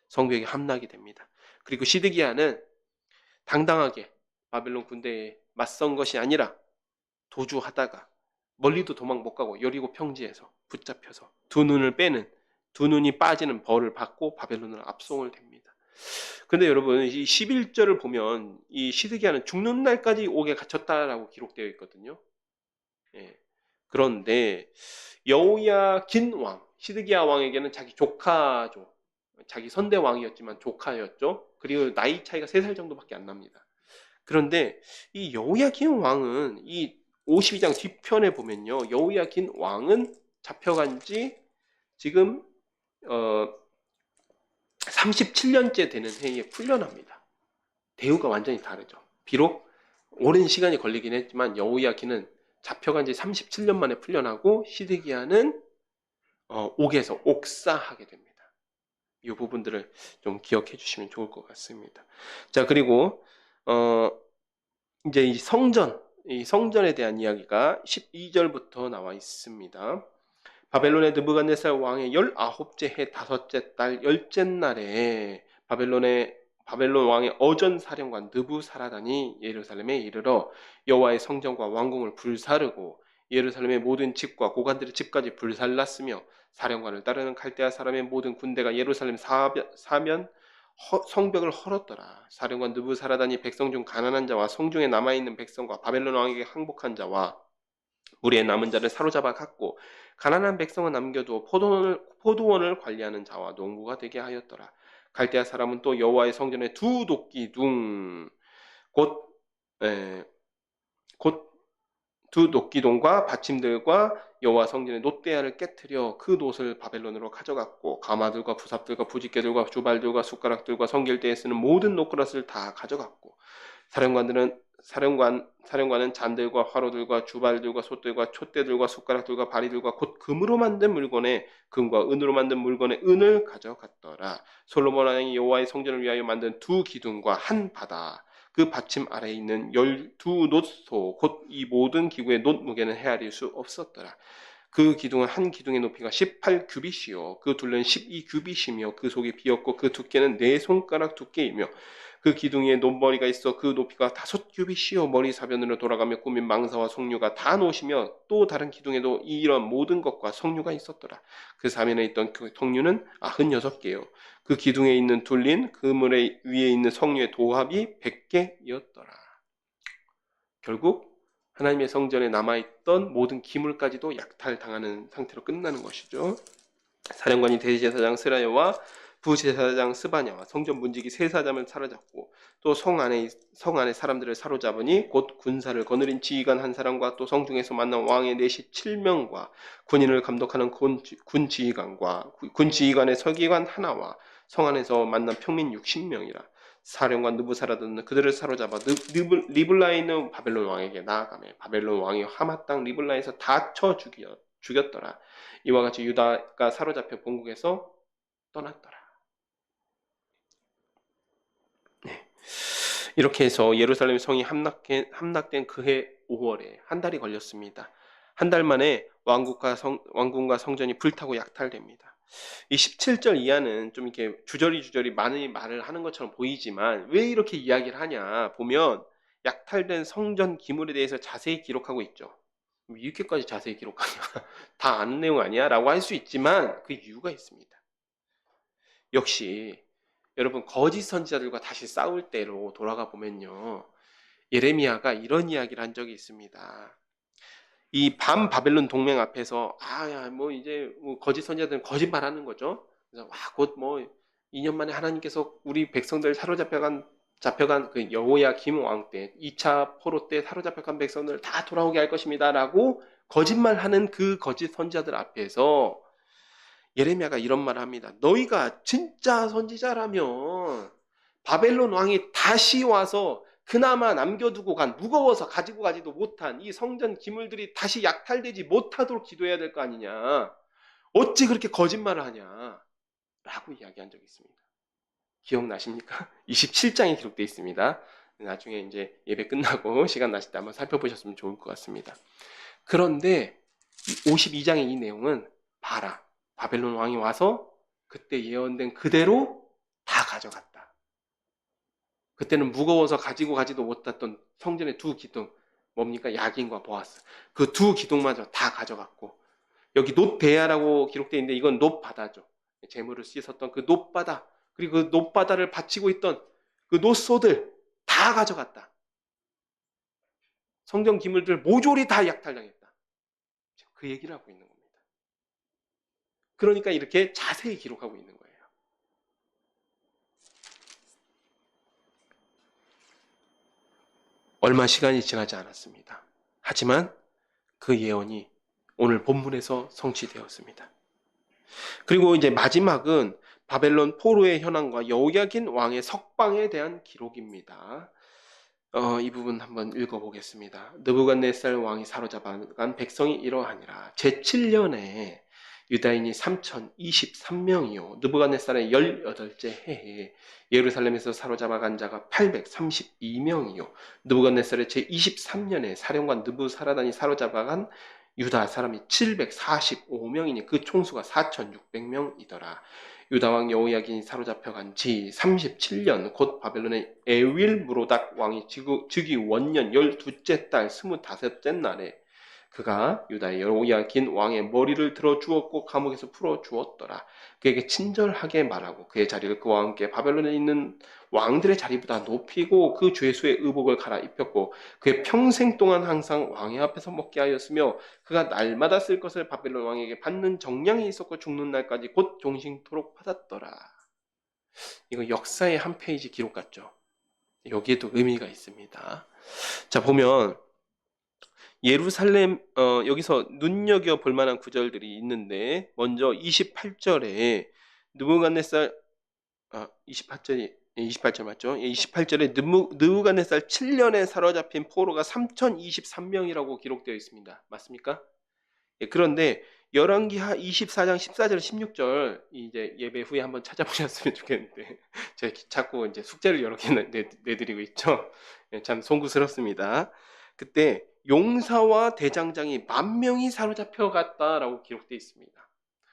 성벽이 함락이 됩니다. 그리고 시드기야는 당당하게 바벨론 군대에 맞선 것이 아니라 도주하다가 멀리도 도망 못 가고 여리고 평지에서 붙잡혀서 두 눈이 빠지는 벌을 받고 바벨론으로 압송을 됩니다. 근데 여러분, 이 11절을 보면 이 시드기야는 죽는 날까지 옥에 갇혔다라고 기록되어 있거든요. 예. 그런데 여호야긴 왕, 시드기야 왕에게는 자기 조카죠. 자기 선대 왕이었지만 조카였죠. 그리고 나이 차이가 3살 정도밖에 안 납니다. 그런데 이 여호야긴 왕은 이 52장 뒤편에 보면요. 여호야긴 왕은 잡혀간 지 지금 37년째 되는 해에 풀려납니다. 대우가 완전히 다르죠. 비록 오랜 시간이 걸리긴 했지만 여호야긴은 잡혀간 지 37년 만에 풀려나고 시드기야는 옥에서 옥사하게 됩니다. 이 부분들을 좀 기억해 주시면 좋을 것 같습니다. 자, 그리고 이제 이 성전에 대한 이야기가 12절부터 나와 있습니다. 바벨론의 느부갓네살 왕의 19째 해 5째 달 10째 날에 바벨론 왕의 어전 사령관 느부사라단이 예루살렘에 이르러 여호와의 성전과 왕궁을 불사르고 예루살렘의 모든 집과 고관들의 집까지 불살랐으며 사령관을 따르는 갈대아 사람의 모든 군대가 예루살렘 사면 성벽을 헐었더라. 사령관 느부사라단이 백성 중 가난한 자와 성중에 남아있는 백성과 바벨론 왕에게 항복한 자와 무리에 남은 자를 사로잡아 갔고 가난한 백성은 남겨두어 포도원을 관리하는 자와 농부가 되게 하였더라. 갈대아 사람은 또 여호와의 성전에 두 도끼 곧 두 녹기동과 받침들과 여호와 성전의 놋대야를 깨뜨려 그 놋을 바벨론으로 가져갔고 가마들과 부삽들과 부집개들과 주발들과 숟가락들과 성길대에 쓰는 모든 놋그릇을 다 가져갔고 사령관은 잔들과 화로들과 주발들과 솥들과 촛대들과 숟가락들과 바리들과 곧 금으로 만든 물건에 금과 은으로 만든 물건에 은을 가져갔더라. 솔로몬 왕이 여호와의 성전을 위하여 만든 두 기둥과 한 바다 그 받침 아래에 있는 12놋소 곧 이 모든 기구의 놋 무게는 헤아릴 수 없었더라. 그 기둥은 한 기둥의 높이가 18규빗이요 그 둘레는 12규빗이며 그 속이 비었고 그 두께는 4손가락 두께이며 그 기둥에 놋머리가 있어 그 높이가 5규빗이요 머리 사변으로 돌아가며 꾸민 망사와 석류가 다 놓으시며 또 다른 기둥에도 이런 모든 것과 석류가 있었더라. 그 사면에 있던 그 석류는 96개요 그 기둥에 있는 둘린 그물 위에 있는 석류의 도합이 100개였더라. 결국 하나님의 성전에 남아있던 모든 기물까지도 약탈당하는 상태로 끝나는 것이죠. 사령관이 대제사장 스라야와 부제사장 스바냐와 성전 문지기 세 사람을 사로잡고 또 성 안에 사람들을 사로잡으니 곧 군사를 거느린 지휘관 한 사람과 또 성중에서 만난 왕의 내시 7명과 군인을 감독하는 군 지휘관의 서기관 하나와 성 안에서 만난 평민 60명이라. 사령관 느부사라단은 그들을 사로잡아 리블라에 있는 바벨론 왕에게 나아가매 바벨론 왕이 하마 땅 리블라에서 다 쳐 죽였더라. 이와 같이 유다가 사로잡혀 본국에서 떠났더라. 네. 이렇게 해서 예루살렘 성이 함락된 그해 5월에 한 달이 걸렸습니다. 한 달 만에 왕궁과 성전이 불타고 약탈됩니다. 이 17절 이하는 좀 이렇게 주저리 많이 말을 하는 것처럼 보이지만 왜 이렇게 이야기를 하냐 보면 약탈된 성전 기물에 대해서 자세히 기록하고 있죠. 이렇게까지 자세히 기록하냐 다 아는 내용 아니야? 라고 할 수 있지만 그 이유가 있습니다. 역시 여러분 거짓 선지자들과 다시 싸울 때로 돌아가 보면요. 예레미야가 이런 이야기를 한 적이 있습니다. 이 바벨론 동맹 앞에서 이제 거짓 선지자들은 거짓말하는 거죠. 그래서 곧 2년 만에 하나님께서 우리 백성들 잡혀간 그 여호야김 왕 때 2차 포로 때 사로잡혀간 백성들 다 돌아오게 할 것입니다라고 거짓말하는 그 거짓 선지자들 앞에서 예레미야가 이런 말을 합니다. 너희가 진짜 선지자라면 바벨론 왕이 다시 와서 그나마 남겨두고 간 무거워서 가지고 가지도 못한 이 성전 기물들이 다시 약탈되지 못하도록 기도해야 될 거 아니냐. 어찌 그렇게 거짓말을 하냐. 라고 이야기한 적이 있습니다. 기억나십니까? 27장에 기록되어 있습니다. 나중에 이제 예배 끝나고 시간 나실 때 한번 살펴보셨으면 좋을 것 같습니다. 그런데 52장의 이 내용은 봐라. 바벨론 왕이 와서 그때 예언된 그대로 다 가져갔다. 그때는 무거워서 가지고 가지도 못했던 성전의 두 기둥, 뭡니까? 야긴과 보아스. 그 두 기둥마저 다 가져갔고, 여기 놋대야라고 기록되어 있는데 이건 놋바다죠. 재물을 씻었던 그 놋바다, 그리고 그 놋바다를 받치고 있던 그 놋소들 다 가져갔다. 성전 기물들 모조리 다 약탈당했다. 그 얘기를 하고 있는 겁니다. 그러니까 이렇게 자세히 기록하고 있는 거예요. 얼마 시간이 지나지 않았습니다. 하지만 그 예언이 오늘 본문에서 성취되었습니다. 그리고 이제 마지막은 바벨론 포로의 현황과 여호야긴 왕의 석방에 대한 기록입니다. 이 부분 한번 읽어보겠습니다. 느부갓네살 왕이 사로잡아간 백성이 이러하니라. 제7년에 유다인이 3023명이요. 느부갓네살의 18째 해에 예루살렘에서 사로잡아간 자가 832명이요. 느부갓네살의 제23년에 사령관 느부사라단이 사로잡아간 유다 사람이 745명이니 그 총수가 4600명이더라. 유다왕 여호야긴이 사로잡혀간 지 37년 곧 바벨론의 에윌무로닥 왕이 즉위 원년 12째 달 25째 날에 그가 유다의 여호야긴 왕의 머리를 들어 주었고 감옥에서 풀어 주었더라. 그에게 친절하게 말하고 그의 자리를 그와 함께 바벨론에 있는 왕들의 자리보다 높이고 그 죄수의 의복을 갈아입혔고 그의 평생 동안 항상 왕의 앞에서 먹게 하였으며 그가 날마다 쓸 것을 바벨론 왕에게 받는 정량이 있었고 죽는 날까지 곧 종신토록 받았더라. 이거 역사의 한 페이지 기록 같죠? 여기에도 의미가 있습니다. 자, 보면 예루살렘 여기서 눈여겨 볼 만한 구절들이 있는데 먼저 28절에 느부갓네살 28절 맞죠? 28절에 느부갓네살 7년에 사로잡힌 포로가 3023명이라고 기록되어 있습니다. 맞습니까? 예, 그런데 열왕기하 24장 14절 16절 이제 예배 후에 한번 찾아보셨으면 좋겠는데 제가 자꾸 이제 숙제를 여러 개 내드리고 있죠. 예, 참 송구스럽습니다. 그때 용사와 대장장이 10,000명이 사로잡혀 갔다라고 기록되어 있습니다.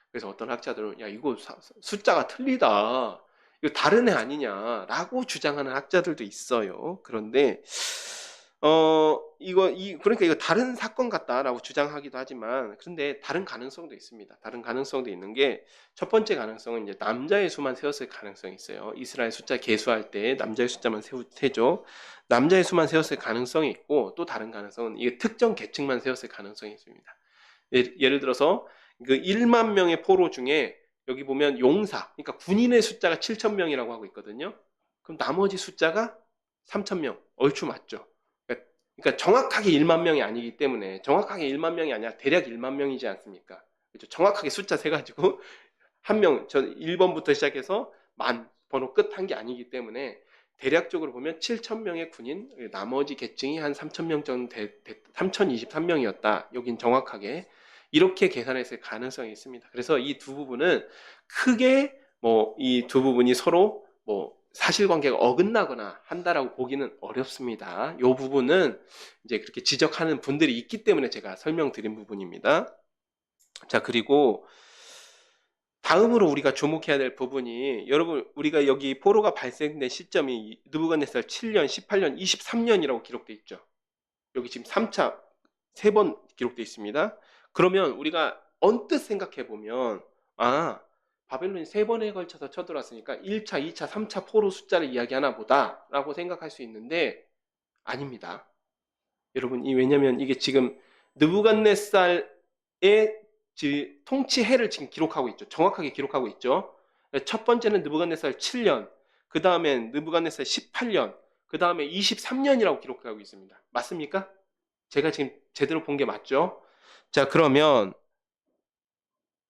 그래서 어떤 학자들은 야 이거 숫자가 틀리다. 이거 다른 애 아니냐라고 주장하는 학자들도 있어요. 그런데 그러니까 이거 다른 사건 같다라고 주장하기도 하지만 그런데 다른 가능성도 있습니다. 다른 가능성도 있는 게 첫 번째 가능성은 이제 남자의 수만 세웠을 가능성이 있어요. 이스라엘 숫자 계수할 때 남자의 숫자만 세죠. 남자의 수만 세웠을 가능성이 있고 또 다른 가능성은 이게 특정 계층만 세웠을 가능성이 있습니다. 예를 들어서 그 1만 명의 포로 중에 여기 보면 용사, 그러니까 군인의 숫자가 7,000명이라고 하고 있거든요. 그럼 나머지 숫자가 3,000명, 얼추 맞죠? 그러니까 정확하게 1만 명이 아니기 때문에 정확하게 1만 명이 아니라 대략 1만 명이지 않습니까? 그렇죠? 정확하게 숫자 세가지고 한 명, 저 1번부터 시작해서 만 번호 끝 한 게 아니기 때문에 대략적으로 보면 7,000명의 군인, 나머지 계층이 한 3,000명 정도 3,023명이었다. 여긴 정확하게 이렇게 계산했을 가능성이 있습니다. 그래서 이 두 부분은 크게 이 두 부분이 서로 사실관계가 어긋나거나 한다라고 보기는 어렵습니다. 이 부분은 이제 그렇게 지적하는 분들이 있기 때문에 제가 설명드린 부분입니다. 자, 그리고 다음으로 우리가 주목해야 될 부분이, 여러분, 우리가 여기 포로가 발생된 시점이 느부갓네살 7년, 18년, 23년이라고 기록되어 있죠. 여기 지금 3차, 3번 기록되어 있습니다. 그러면 우리가 언뜻 생각해 보면, 바벨론이 3번에 걸쳐서 쳐들어왔으니까 1차, 2차, 3차 포로 숫자를 이야기하나 보다 라고 생각할 수 있는데, 아닙니다. 여러분, 왜냐면 이게 지금 느부갓네살의 통치 해를 지금 기록하고 있죠. 정확하게 기록하고 있죠. 첫 번째는 느부갓네살 7년, 그 다음엔 느부갓네살 18년, 그 다음에 23년이라고 기록하고 있습니다. 맞습니까? 제가 지금 제대로 본 게 맞죠? 자, 그러면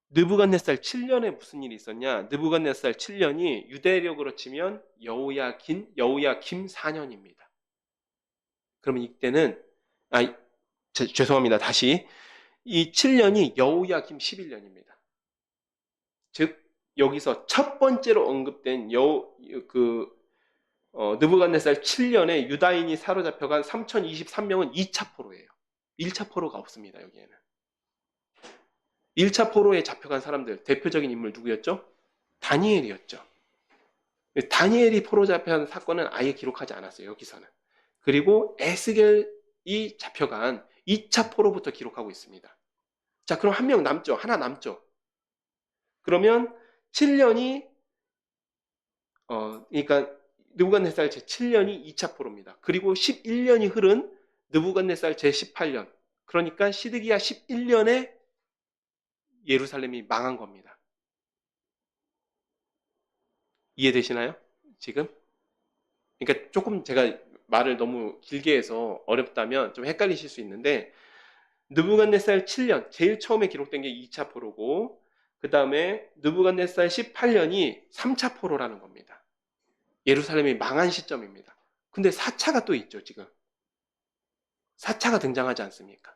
느부갓네살 7년에 무슨 일이 있었냐? 느부갓네살 7년이 유대력으로 치면 여호야김 4년입니다. 그러면 이때는 죄송합니다. 다시 이 7년이 여호야김 11년입니다. 즉 여기서 첫 번째로 언급된 느부갓네살 7년에 유다인이 사로잡혀간 3023명은 2차 포로예요. 1차 포로가 없습니다. 여기에는 1차 포로에 잡혀간 사람들 대표적인 인물 누구였죠? 다니엘이었죠. 다니엘이 포로 잡혀간 사건은 아예 기록하지 않았어요. 여기서는. 그리고 에스겔이 잡혀간 2차 포로부터 기록하고 있습니다. 자, 그럼 한 명 남죠. 하나 남죠. 그러면 7년이 그러니까 느부갓네살 제7년이 2차 포로입니다. 그리고 11년이 흐른 느부갓네살 제18년. 그러니까 시드기야 11년에 예루살렘이 망한 겁니다. 이해되시나요? 지금? 그러니까 조금 제가 말을 너무 길게 해서 어렵다면 좀 헷갈리실 수 있는데, 느부갓네살 7년, 제일 처음에 기록된 게 2차 포로고, 그 다음에 느부갓네살 18년이 3차 포로라는 겁니다. 예루살렘이 망한 시점입니다. 근데 4차가 또 있죠, 지금. 4차가 등장하지 않습니까?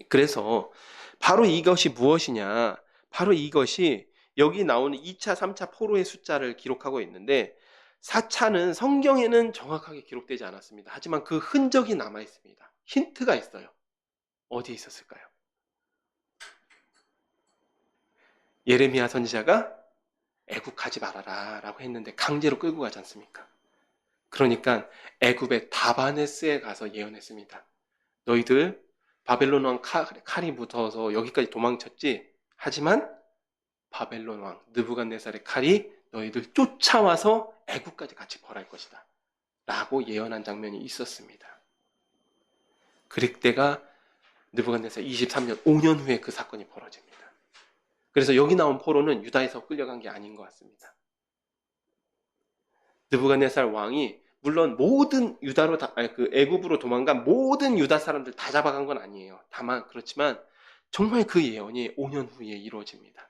그래서 바로 이것이 무엇이냐? 바로 이것이 여기 나오는 2차, 3차 포로의 숫자를 기록하고 있는데, 4차는 성경에는 정확하게 기록되지 않았습니다. 하지만 그 흔적이 남아 있습니다. 힌트가 있어요. 어디에 있었을까요? 예레미야 선지자가 애굽 가지 말아라 라고 했는데 강제로 끌고 가지 않습니까? 그러니까 애굽의 다바네스에 가서 예언했습니다. 너희들 바벨론 왕 칼이 묻어서 여기까지 도망쳤지? 하지만 바벨론 왕 느부갓네살의 칼이 너희들 쫓아와서 애굽까지 같이 벌할 것이다 라고 예언한 장면이 있었습니다. 그때가 느부갓네살 23년 5년 후에 그 사건이 벌어집니다. 그래서 여기 나온 포로는 유다에서 끌려간 게 아닌 것 같습니다. 느부갓네살 왕이 물론 모든 애굽으로 도망간 모든 유다 사람들 다 잡아간 건 아니에요. 다만 그렇지만 정말 그 예언이 5년 후에 이루어집니다.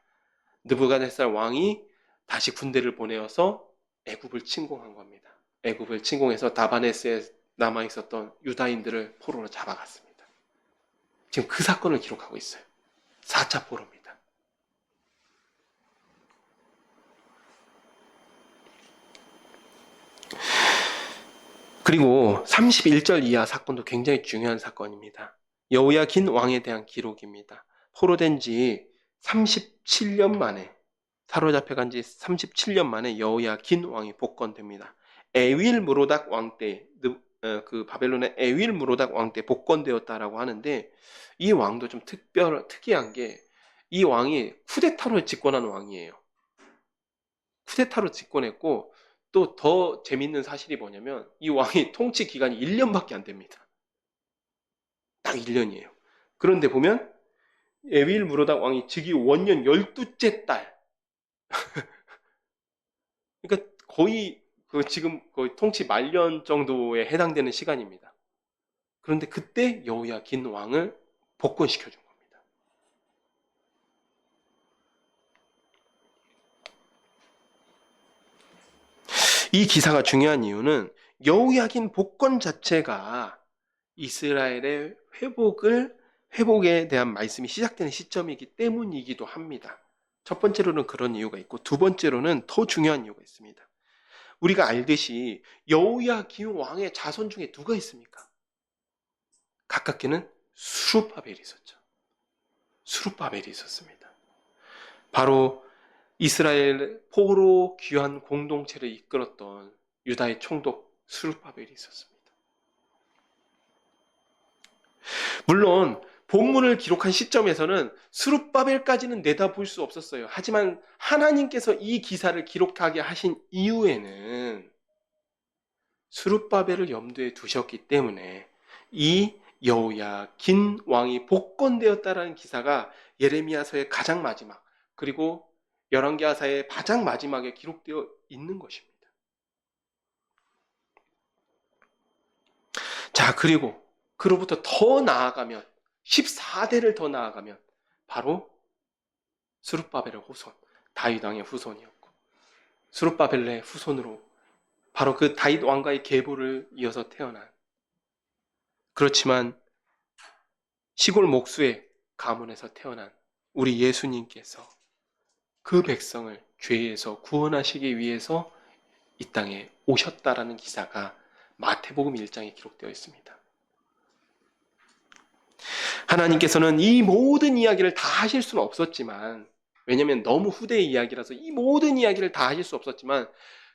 느부갓네살 왕이 다시 군대를 보내어서 애굽을 침공한 겁니다. 애굽을 침공해서 다바네스에 남아 있었던 유다인들을 포로로 잡아갔습니다. 지금 그 사건을 기록하고 있어요. 4차 포로입니다. 그리고 31절 이하 사건도 굉장히 중요한 사건입니다. 여호야긴 왕에 대한 기록입니다. 포로된 지 37년 만에, 사로잡혀간 지 37년 만에 여호야긴 왕이 복권됩니다. 에윌 무로닥 왕 때, 그 바벨론의 에윌 무로닥 왕 때 복권되었다라고 하는데, 이 왕도 좀 특이한 게, 이 왕이 쿠데타로 집권한 왕이에요. 쿠데타로 집권했고, 또 더 재밌는 사실이 뭐냐면 이 왕이 통치 기간이 1년밖에 안 됩니다. 딱 1년이에요. 그런데 보면 에윌 무로닥 왕이 즉위 원년 12째 달. 그러니까 거의 지금 거의 통치 말년 정도에 해당되는 시간입니다. 그런데 그때 여호야긴 왕을 복권시켜 준 겁니다. 이 기사가 중요한 이유는 여호야긴 복권 자체가 이스라엘의 회복을 회복에 대한 말씀이 시작되는 시점이기 때문이기도 합니다. 첫 번째로는 그런 이유가 있고, 두 번째로는 더 중요한 이유가 있습니다. 우리가 알듯이 여호야김 왕의 자손 중에 누가 있습니까? 가깝게는 수룹바벨이 있었죠. 수룹바벨이 있었습니다. 바로 이스라엘 포로 귀환 공동체를 이끌었던 유다의 총독 수룹바벨이 있었습니다. 물론 본문을 기록한 시점에서는 수룹바벨까지는 내다볼 수 없었어요. 하지만 하나님께서 이 기사를 기록하게 하신 이유에는 수룹바벨을 염두에 두셨기 때문에 이 여호야긴 왕이 복권되었다라는 기사가 예레미야서의 가장 마지막, 그리고 열왕기하사의 가장 마지막에 기록되어 있는 것입니다. 자, 그리고 그로부터 더 나아가면, 14대를 더 나아가면 바로 수룹바벨의 후손, 다윗 왕의 후손이었고, 수룹바벨의 후손으로 바로 그 다윗 왕가의 계보를 이어서 태어난, 그렇지만 시골 목수의 가문에서 태어난 우리 예수님께서 그 백성을 죄에서 구원하시기 위해서 이 땅에 오셨다라는 기사가 마태복음 1장에 기록되어 있습니다. 하나님께서는 이 모든 이야기를 다 하실 수는 없었지만, 왜냐하면 너무 후대의 이야기라서 이 모든 이야기를 다 하실 수 없었지만,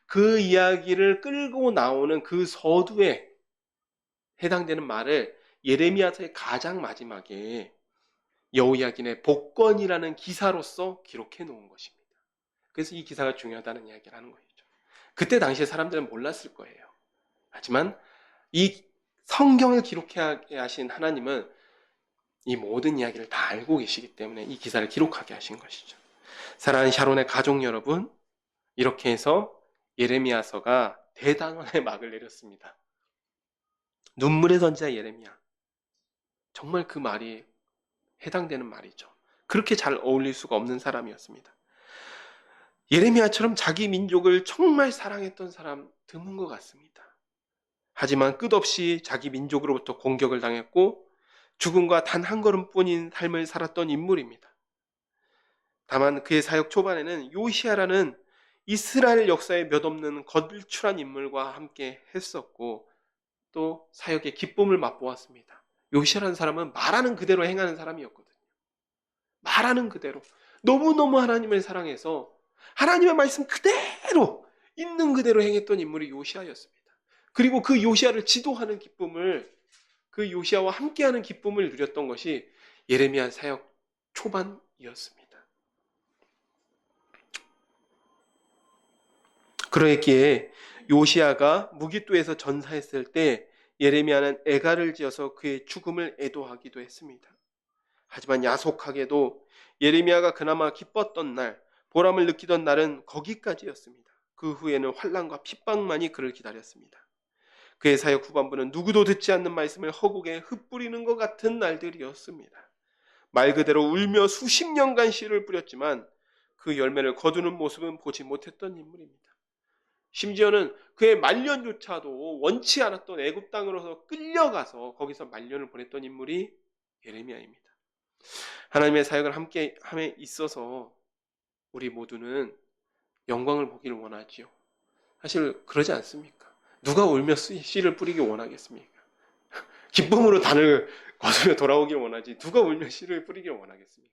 그 이야기를 끌고 나오는 그 서두에 해당되는 말을 예레미야서의 가장 마지막에 여호야긴의 복권이라는 기사로서 기록해 놓은 것입니다. 그래서 이 기사가 중요하다는 이야기를 하는 것이죠. 그때 당시에 사람들은 몰랐을 거예요. 하지만 이 성경을 기록하게 하신 하나님은 이 모든 이야기를 다 알고 계시기 때문에 이 기사를 기록하게 하신 것이죠. 사랑하는 샤론의 가족 여러분, 이렇게 해서 예레미야서가 대단원의 막을 내렸습니다. 눈물의 선지자 예레미야, 정말 그 말이 해당되는 말이죠. 그렇게 잘 어울릴 수가 없는 사람이었습니다. 예레미야처럼 자기 민족을 정말 사랑했던 사람 드문 것 같습니다. 하지만 끝없이 자기 민족으로부터 공격을 당했고 죽음과 단 한 걸음뿐인 삶을 살았던 인물입니다. 다만 그의 사역 초반에는 요시야라는 이스라엘 역사에 몇 없는 거칠한 인물과 함께 했었고, 또 사역의 기쁨을 맛보았습니다. 요시야라는 사람은 말하는 그대로 행하는 사람이었거든요. 말하는 그대로 너무너무 하나님을 사랑해서 하나님의 말씀 그대로 있는 그대로 행했던 인물이 요시야였습니다. 그리고 그 요시야를 지도하는 기쁨을, 그 요시야와 함께하는 기쁨을 누렸던 것이 예레미야 사역 초반이었습니다. 그러기에 요시야가 무기또에서 전사했을 때 예레미야는 애가를 지어서 그의 죽음을 애도하기도 했습니다. 하지만 야속하게도 예레미야가 그나마 기뻤던 날, 보람을 느끼던 날은 거기까지였습니다. 그 후에는 환난과 핍박만이 그를 기다렸습니다. 그의 사역 후반부는 누구도 듣지 않는 말씀을 허공에 흩뿌리는 것 같은 날들이었습니다. 말 그대로 울며 수십 년간 씨를 뿌렸지만 그 열매를 거두는 모습은 보지 못했던 인물입니다. 심지어는 그의 말년조차도 원치 않았던 애굽 땅으로서 끌려가서 거기서 말년을 보냈던 인물이 예레미야입니다. 하나님의 사역을 함께 함에 있어서 우리 모두는 영광을 보기를 원하지요. 사실 그러지 않습니까? 누가 울며 씨를 뿌리길 원하겠습니까? 기쁨으로 단을 거두며 돌아오길 원하지 누가 울며 씨를 뿌리길 원하겠습니까?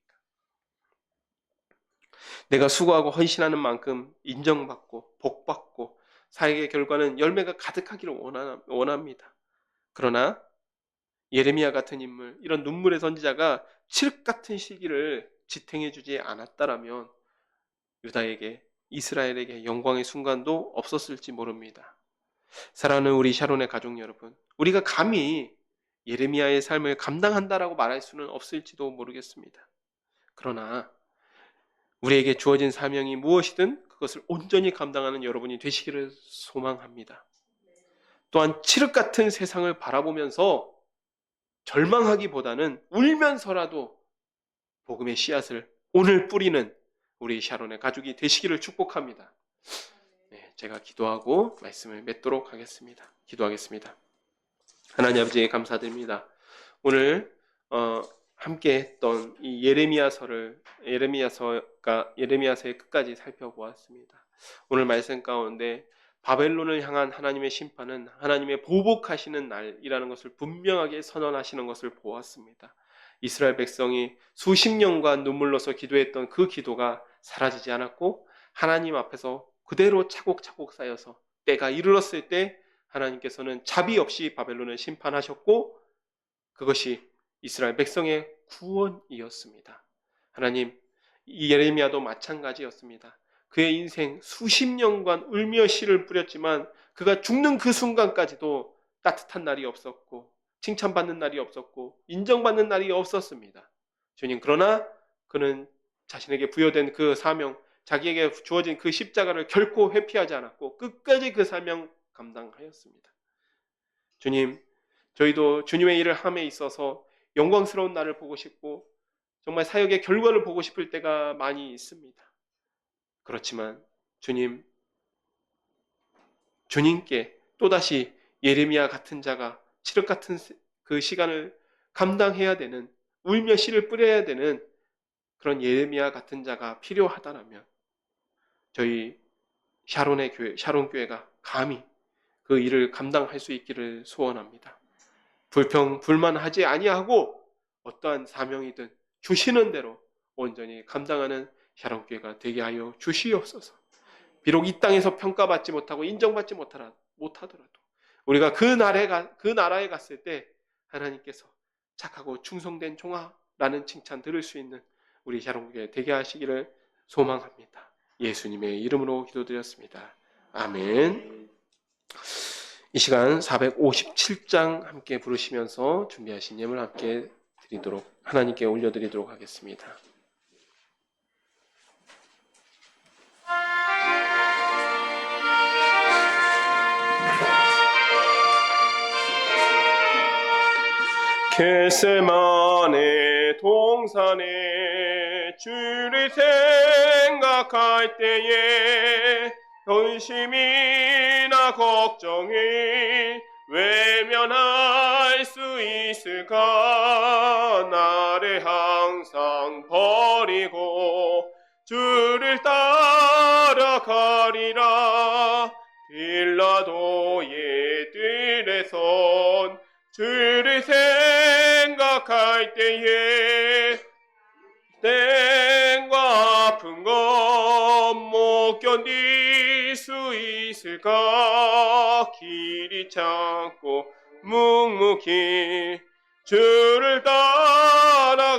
내가 수고하고 헌신하는 만큼 인정받고 복받고 사역의 결과는 열매가 가득하기를 원합니다. 그러나 예레미야 같은 인물, 이런 눈물의 선지자가 칠흑 같은 시기를 지탱해주지 않았다라면 유다에게, 이스라엘에게 영광의 순간도 없었을지 모릅니다. 사랑하는 우리 샤론의 가족 여러분, 우리가 감히 예레미야의 삶을 감당한다라고 말할 수는 없을지도 모르겠습니다. 그러나 우리에게 주어진 사명이 무엇이든 그것을 온전히 감당하는 여러분이 되시기를 소망합니다. 또한 칠흑 같은 세상을 바라보면서 절망하기보다는 울면서라도 복음의 씨앗을 오늘 뿌리는 우리 샤론의 가족이 되시기를 축복합니다. 네, 제가 기도하고 말씀을 맺도록 하겠습니다. 기도하겠습니다. 하나님 아버지 감사드립니다. 오늘 함께했던 이 예레미야서의 끝까지 살펴보았습니다. 오늘 말씀 가운데 바벨론을 향한 하나님의 심판은 하나님의 보복하시는 날이라는 것을 분명하게 선언하시는 것을 보았습니다. 이스라엘 백성이 수십 년간 눈물로서 기도했던 그 기도가 사라지지 않았고 하나님 앞에서 그대로 차곡차곡 쌓여서 때가 이르렀을 때 하나님께서는 자비 없이 바벨론을 심판하셨고 그것이 이스라엘 백성의 구원이었습니다. 하나님, 이 예레미야도 마찬가지였습니다. 그의 인생 수십 년간 울며 씨를 뿌렸지만 그가 죽는 그 순간까지도 따뜻한 날이 없었고 칭찬받는 날이 없었고 인정받는 날이 없었습니다. 주님, 그러나 그는 자신에게 부여된 그 사명, 자기에게 주어진 그 십자가를 결코 회피하지 않았고 끝까지 그 사명 감당하였습니다. 주님, 저희도 주님의 일을 함에 있어서 영광스러운 날을 보고 싶고 정말 사역의 결과를 보고 싶을 때가 많이 있습니다. 그렇지만 주님께 또다시 예레미야 같은 자가 칠흑 같은 그 시간을 감당해야 되는, 울며 씨를 뿌려야 되는 그런 예레미야 같은 자가 필요하다면 저희 샤론교회가 감히 그 일을 감당할 수 있기를 소원합니다. 불만하지 아니하고 어떠한 사명이든 주시는 대로 온전히 감당하는 샤론교회가 되게 하여 주시옵소서. 비록 이 땅에서 평가받지 못하고 인정받지 못하더라도 우리가 그 나라에 갔을 때 하나님께서 착하고 충성된 종아라는 칭찬 들을 수 있는 우리 샤론교회 되게 하시기를 소망합니다. 예수님의 이름으로 기도드렸습니다. 아멘. 이 시간 457장 함께 부르시면서 준비하신 예물 함께 하나님께 올려드리도록 하겠습니다. 겟세마네 동산에 주를 생각할 때에 근심이나 걱정이 외면할 수 있을까? 나를 항상 버리고 주를 따라가리라. 빌라도의 뜰에 선 주를 생각할 때에 땡과 아픈 것 못 견딜 수 있을까? 길이 찾고 묵묵히 주를 따라가리라.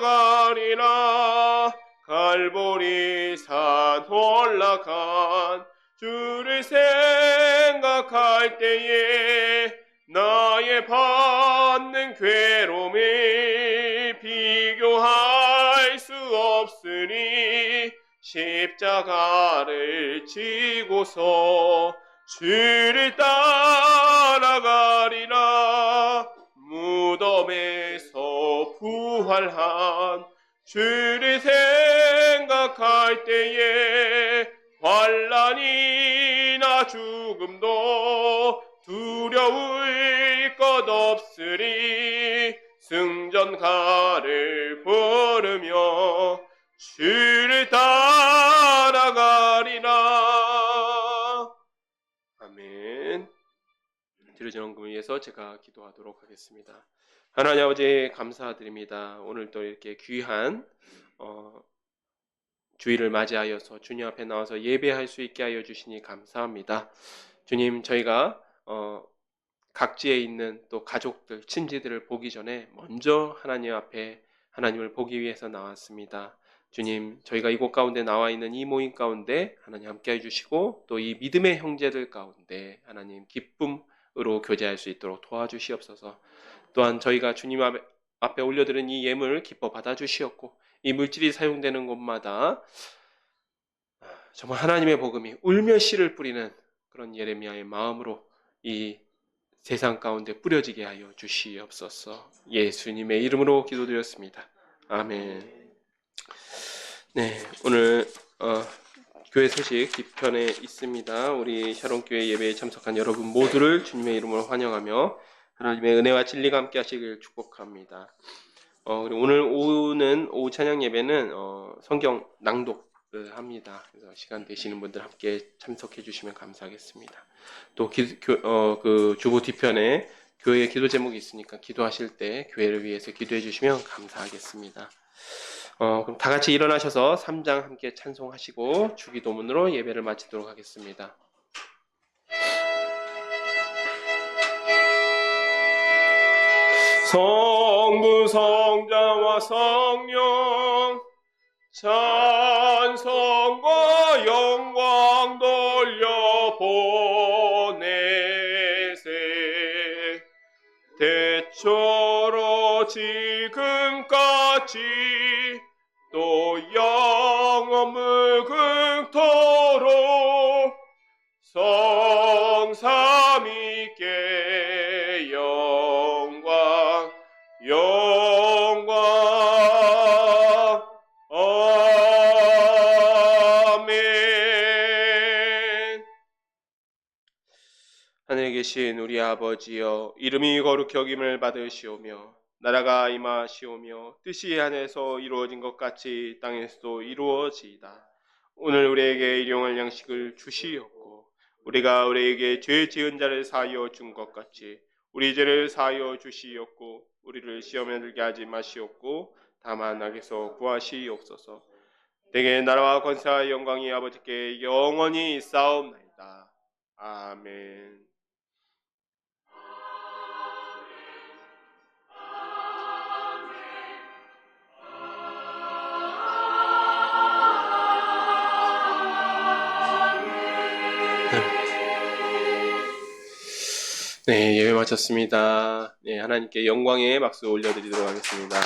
갈보리산 올라간 주를 생각할 때에 나의 받는 괴로움이 비교할 수 없으니 십자가를 지고서 주를 따라가리라. 무덤에서 부활한 주를 생각할 때에 환난이나 죽음도 두려울 것 없으리. 승전가를 부르며 주를 따라가리라. 아멘. 드려진 헌금을 위해서 제가 기도하도록 하겠습니다. 하나님 아버지 감사드립니다. 오늘 또 이렇게 귀한 주일을 맞이하여서 주님 앞에 나와서 예배할 수 있게 하여 주시니 감사합니다. 주님, 저희가 각지에 있는 또 가족들, 친지들을 보기 전에 먼저 하나님 앞에 하나님을 보기 위해서 나왔습니다. 주님, 저희가 이곳 가운데 나와 있는 이 모임 가운데 하나님 함께 해주시고 또 이 믿음의 형제들 가운데 하나님 기쁨으로 교제할 수 있도록 도와주시옵소서. 또한 저희가 주님 앞에 올려드린 이 예물을 기뻐 받아주시옵고 이 물질이 사용되는 곳마다 정말 하나님의 복음이 울며 씨를 뿌리는 그런 예레미야의 마음으로 이 세상 가운데 뿌려지게 하여 주시옵소서. 예수님의 이름으로 기도드렸습니다. 아멘. 네, 오늘 교회 소식 뒤편에 있습니다. 우리 샤론교회 예배에 참석한 여러분 모두를 주님의 이름으로 환영하며 하나님의 은혜와 진리가 함께 하시길 축복합니다. 그리고 오늘 오후 찬양 예배는 성경 낭독을 합니다. 그래서 시간 되시는 분들 함께 참석해 주시면 감사하겠습니다. 또 그 주보 뒤편에 교회 기도 제목이 있으니까 기도하실 때 교회를 위해서 기도해 주시면 감사하겠습니다. 그럼 다 같이 일어나셔서 3장 함께 찬송하시고 주기도문으로 예배를 마치도록 하겠습니다. 성부 성자와 성령 찬송과 영광 돌려 보내세 대초로 지금까지 또 영원 무궁토록 성삼위께 영광 아멘. 하늘에 계신 우리 아버지여, 이름이 거룩히 여김을 받으시오며 나라가 임하시오며 뜻이 하늘에서 이루어진 것 같이 땅에서도 이루어지이다. 오늘 우리에게 일용할 양식을 주시옵고 우리가 우리에게 죄 지은 자를 사하여 준 것 같이 우리 죄를 사하여 주시옵고 우리를 시험에 들게 하지 마시옵고 다만 악에서 구하시옵소서. 내게 나라와 권세와 영광이 아버지께 영원히 있사옵나이다. 아멘. 네, 예배 마쳤습니다. 네, 하나님께 영광의 박수 올려드리도록 하겠습니다.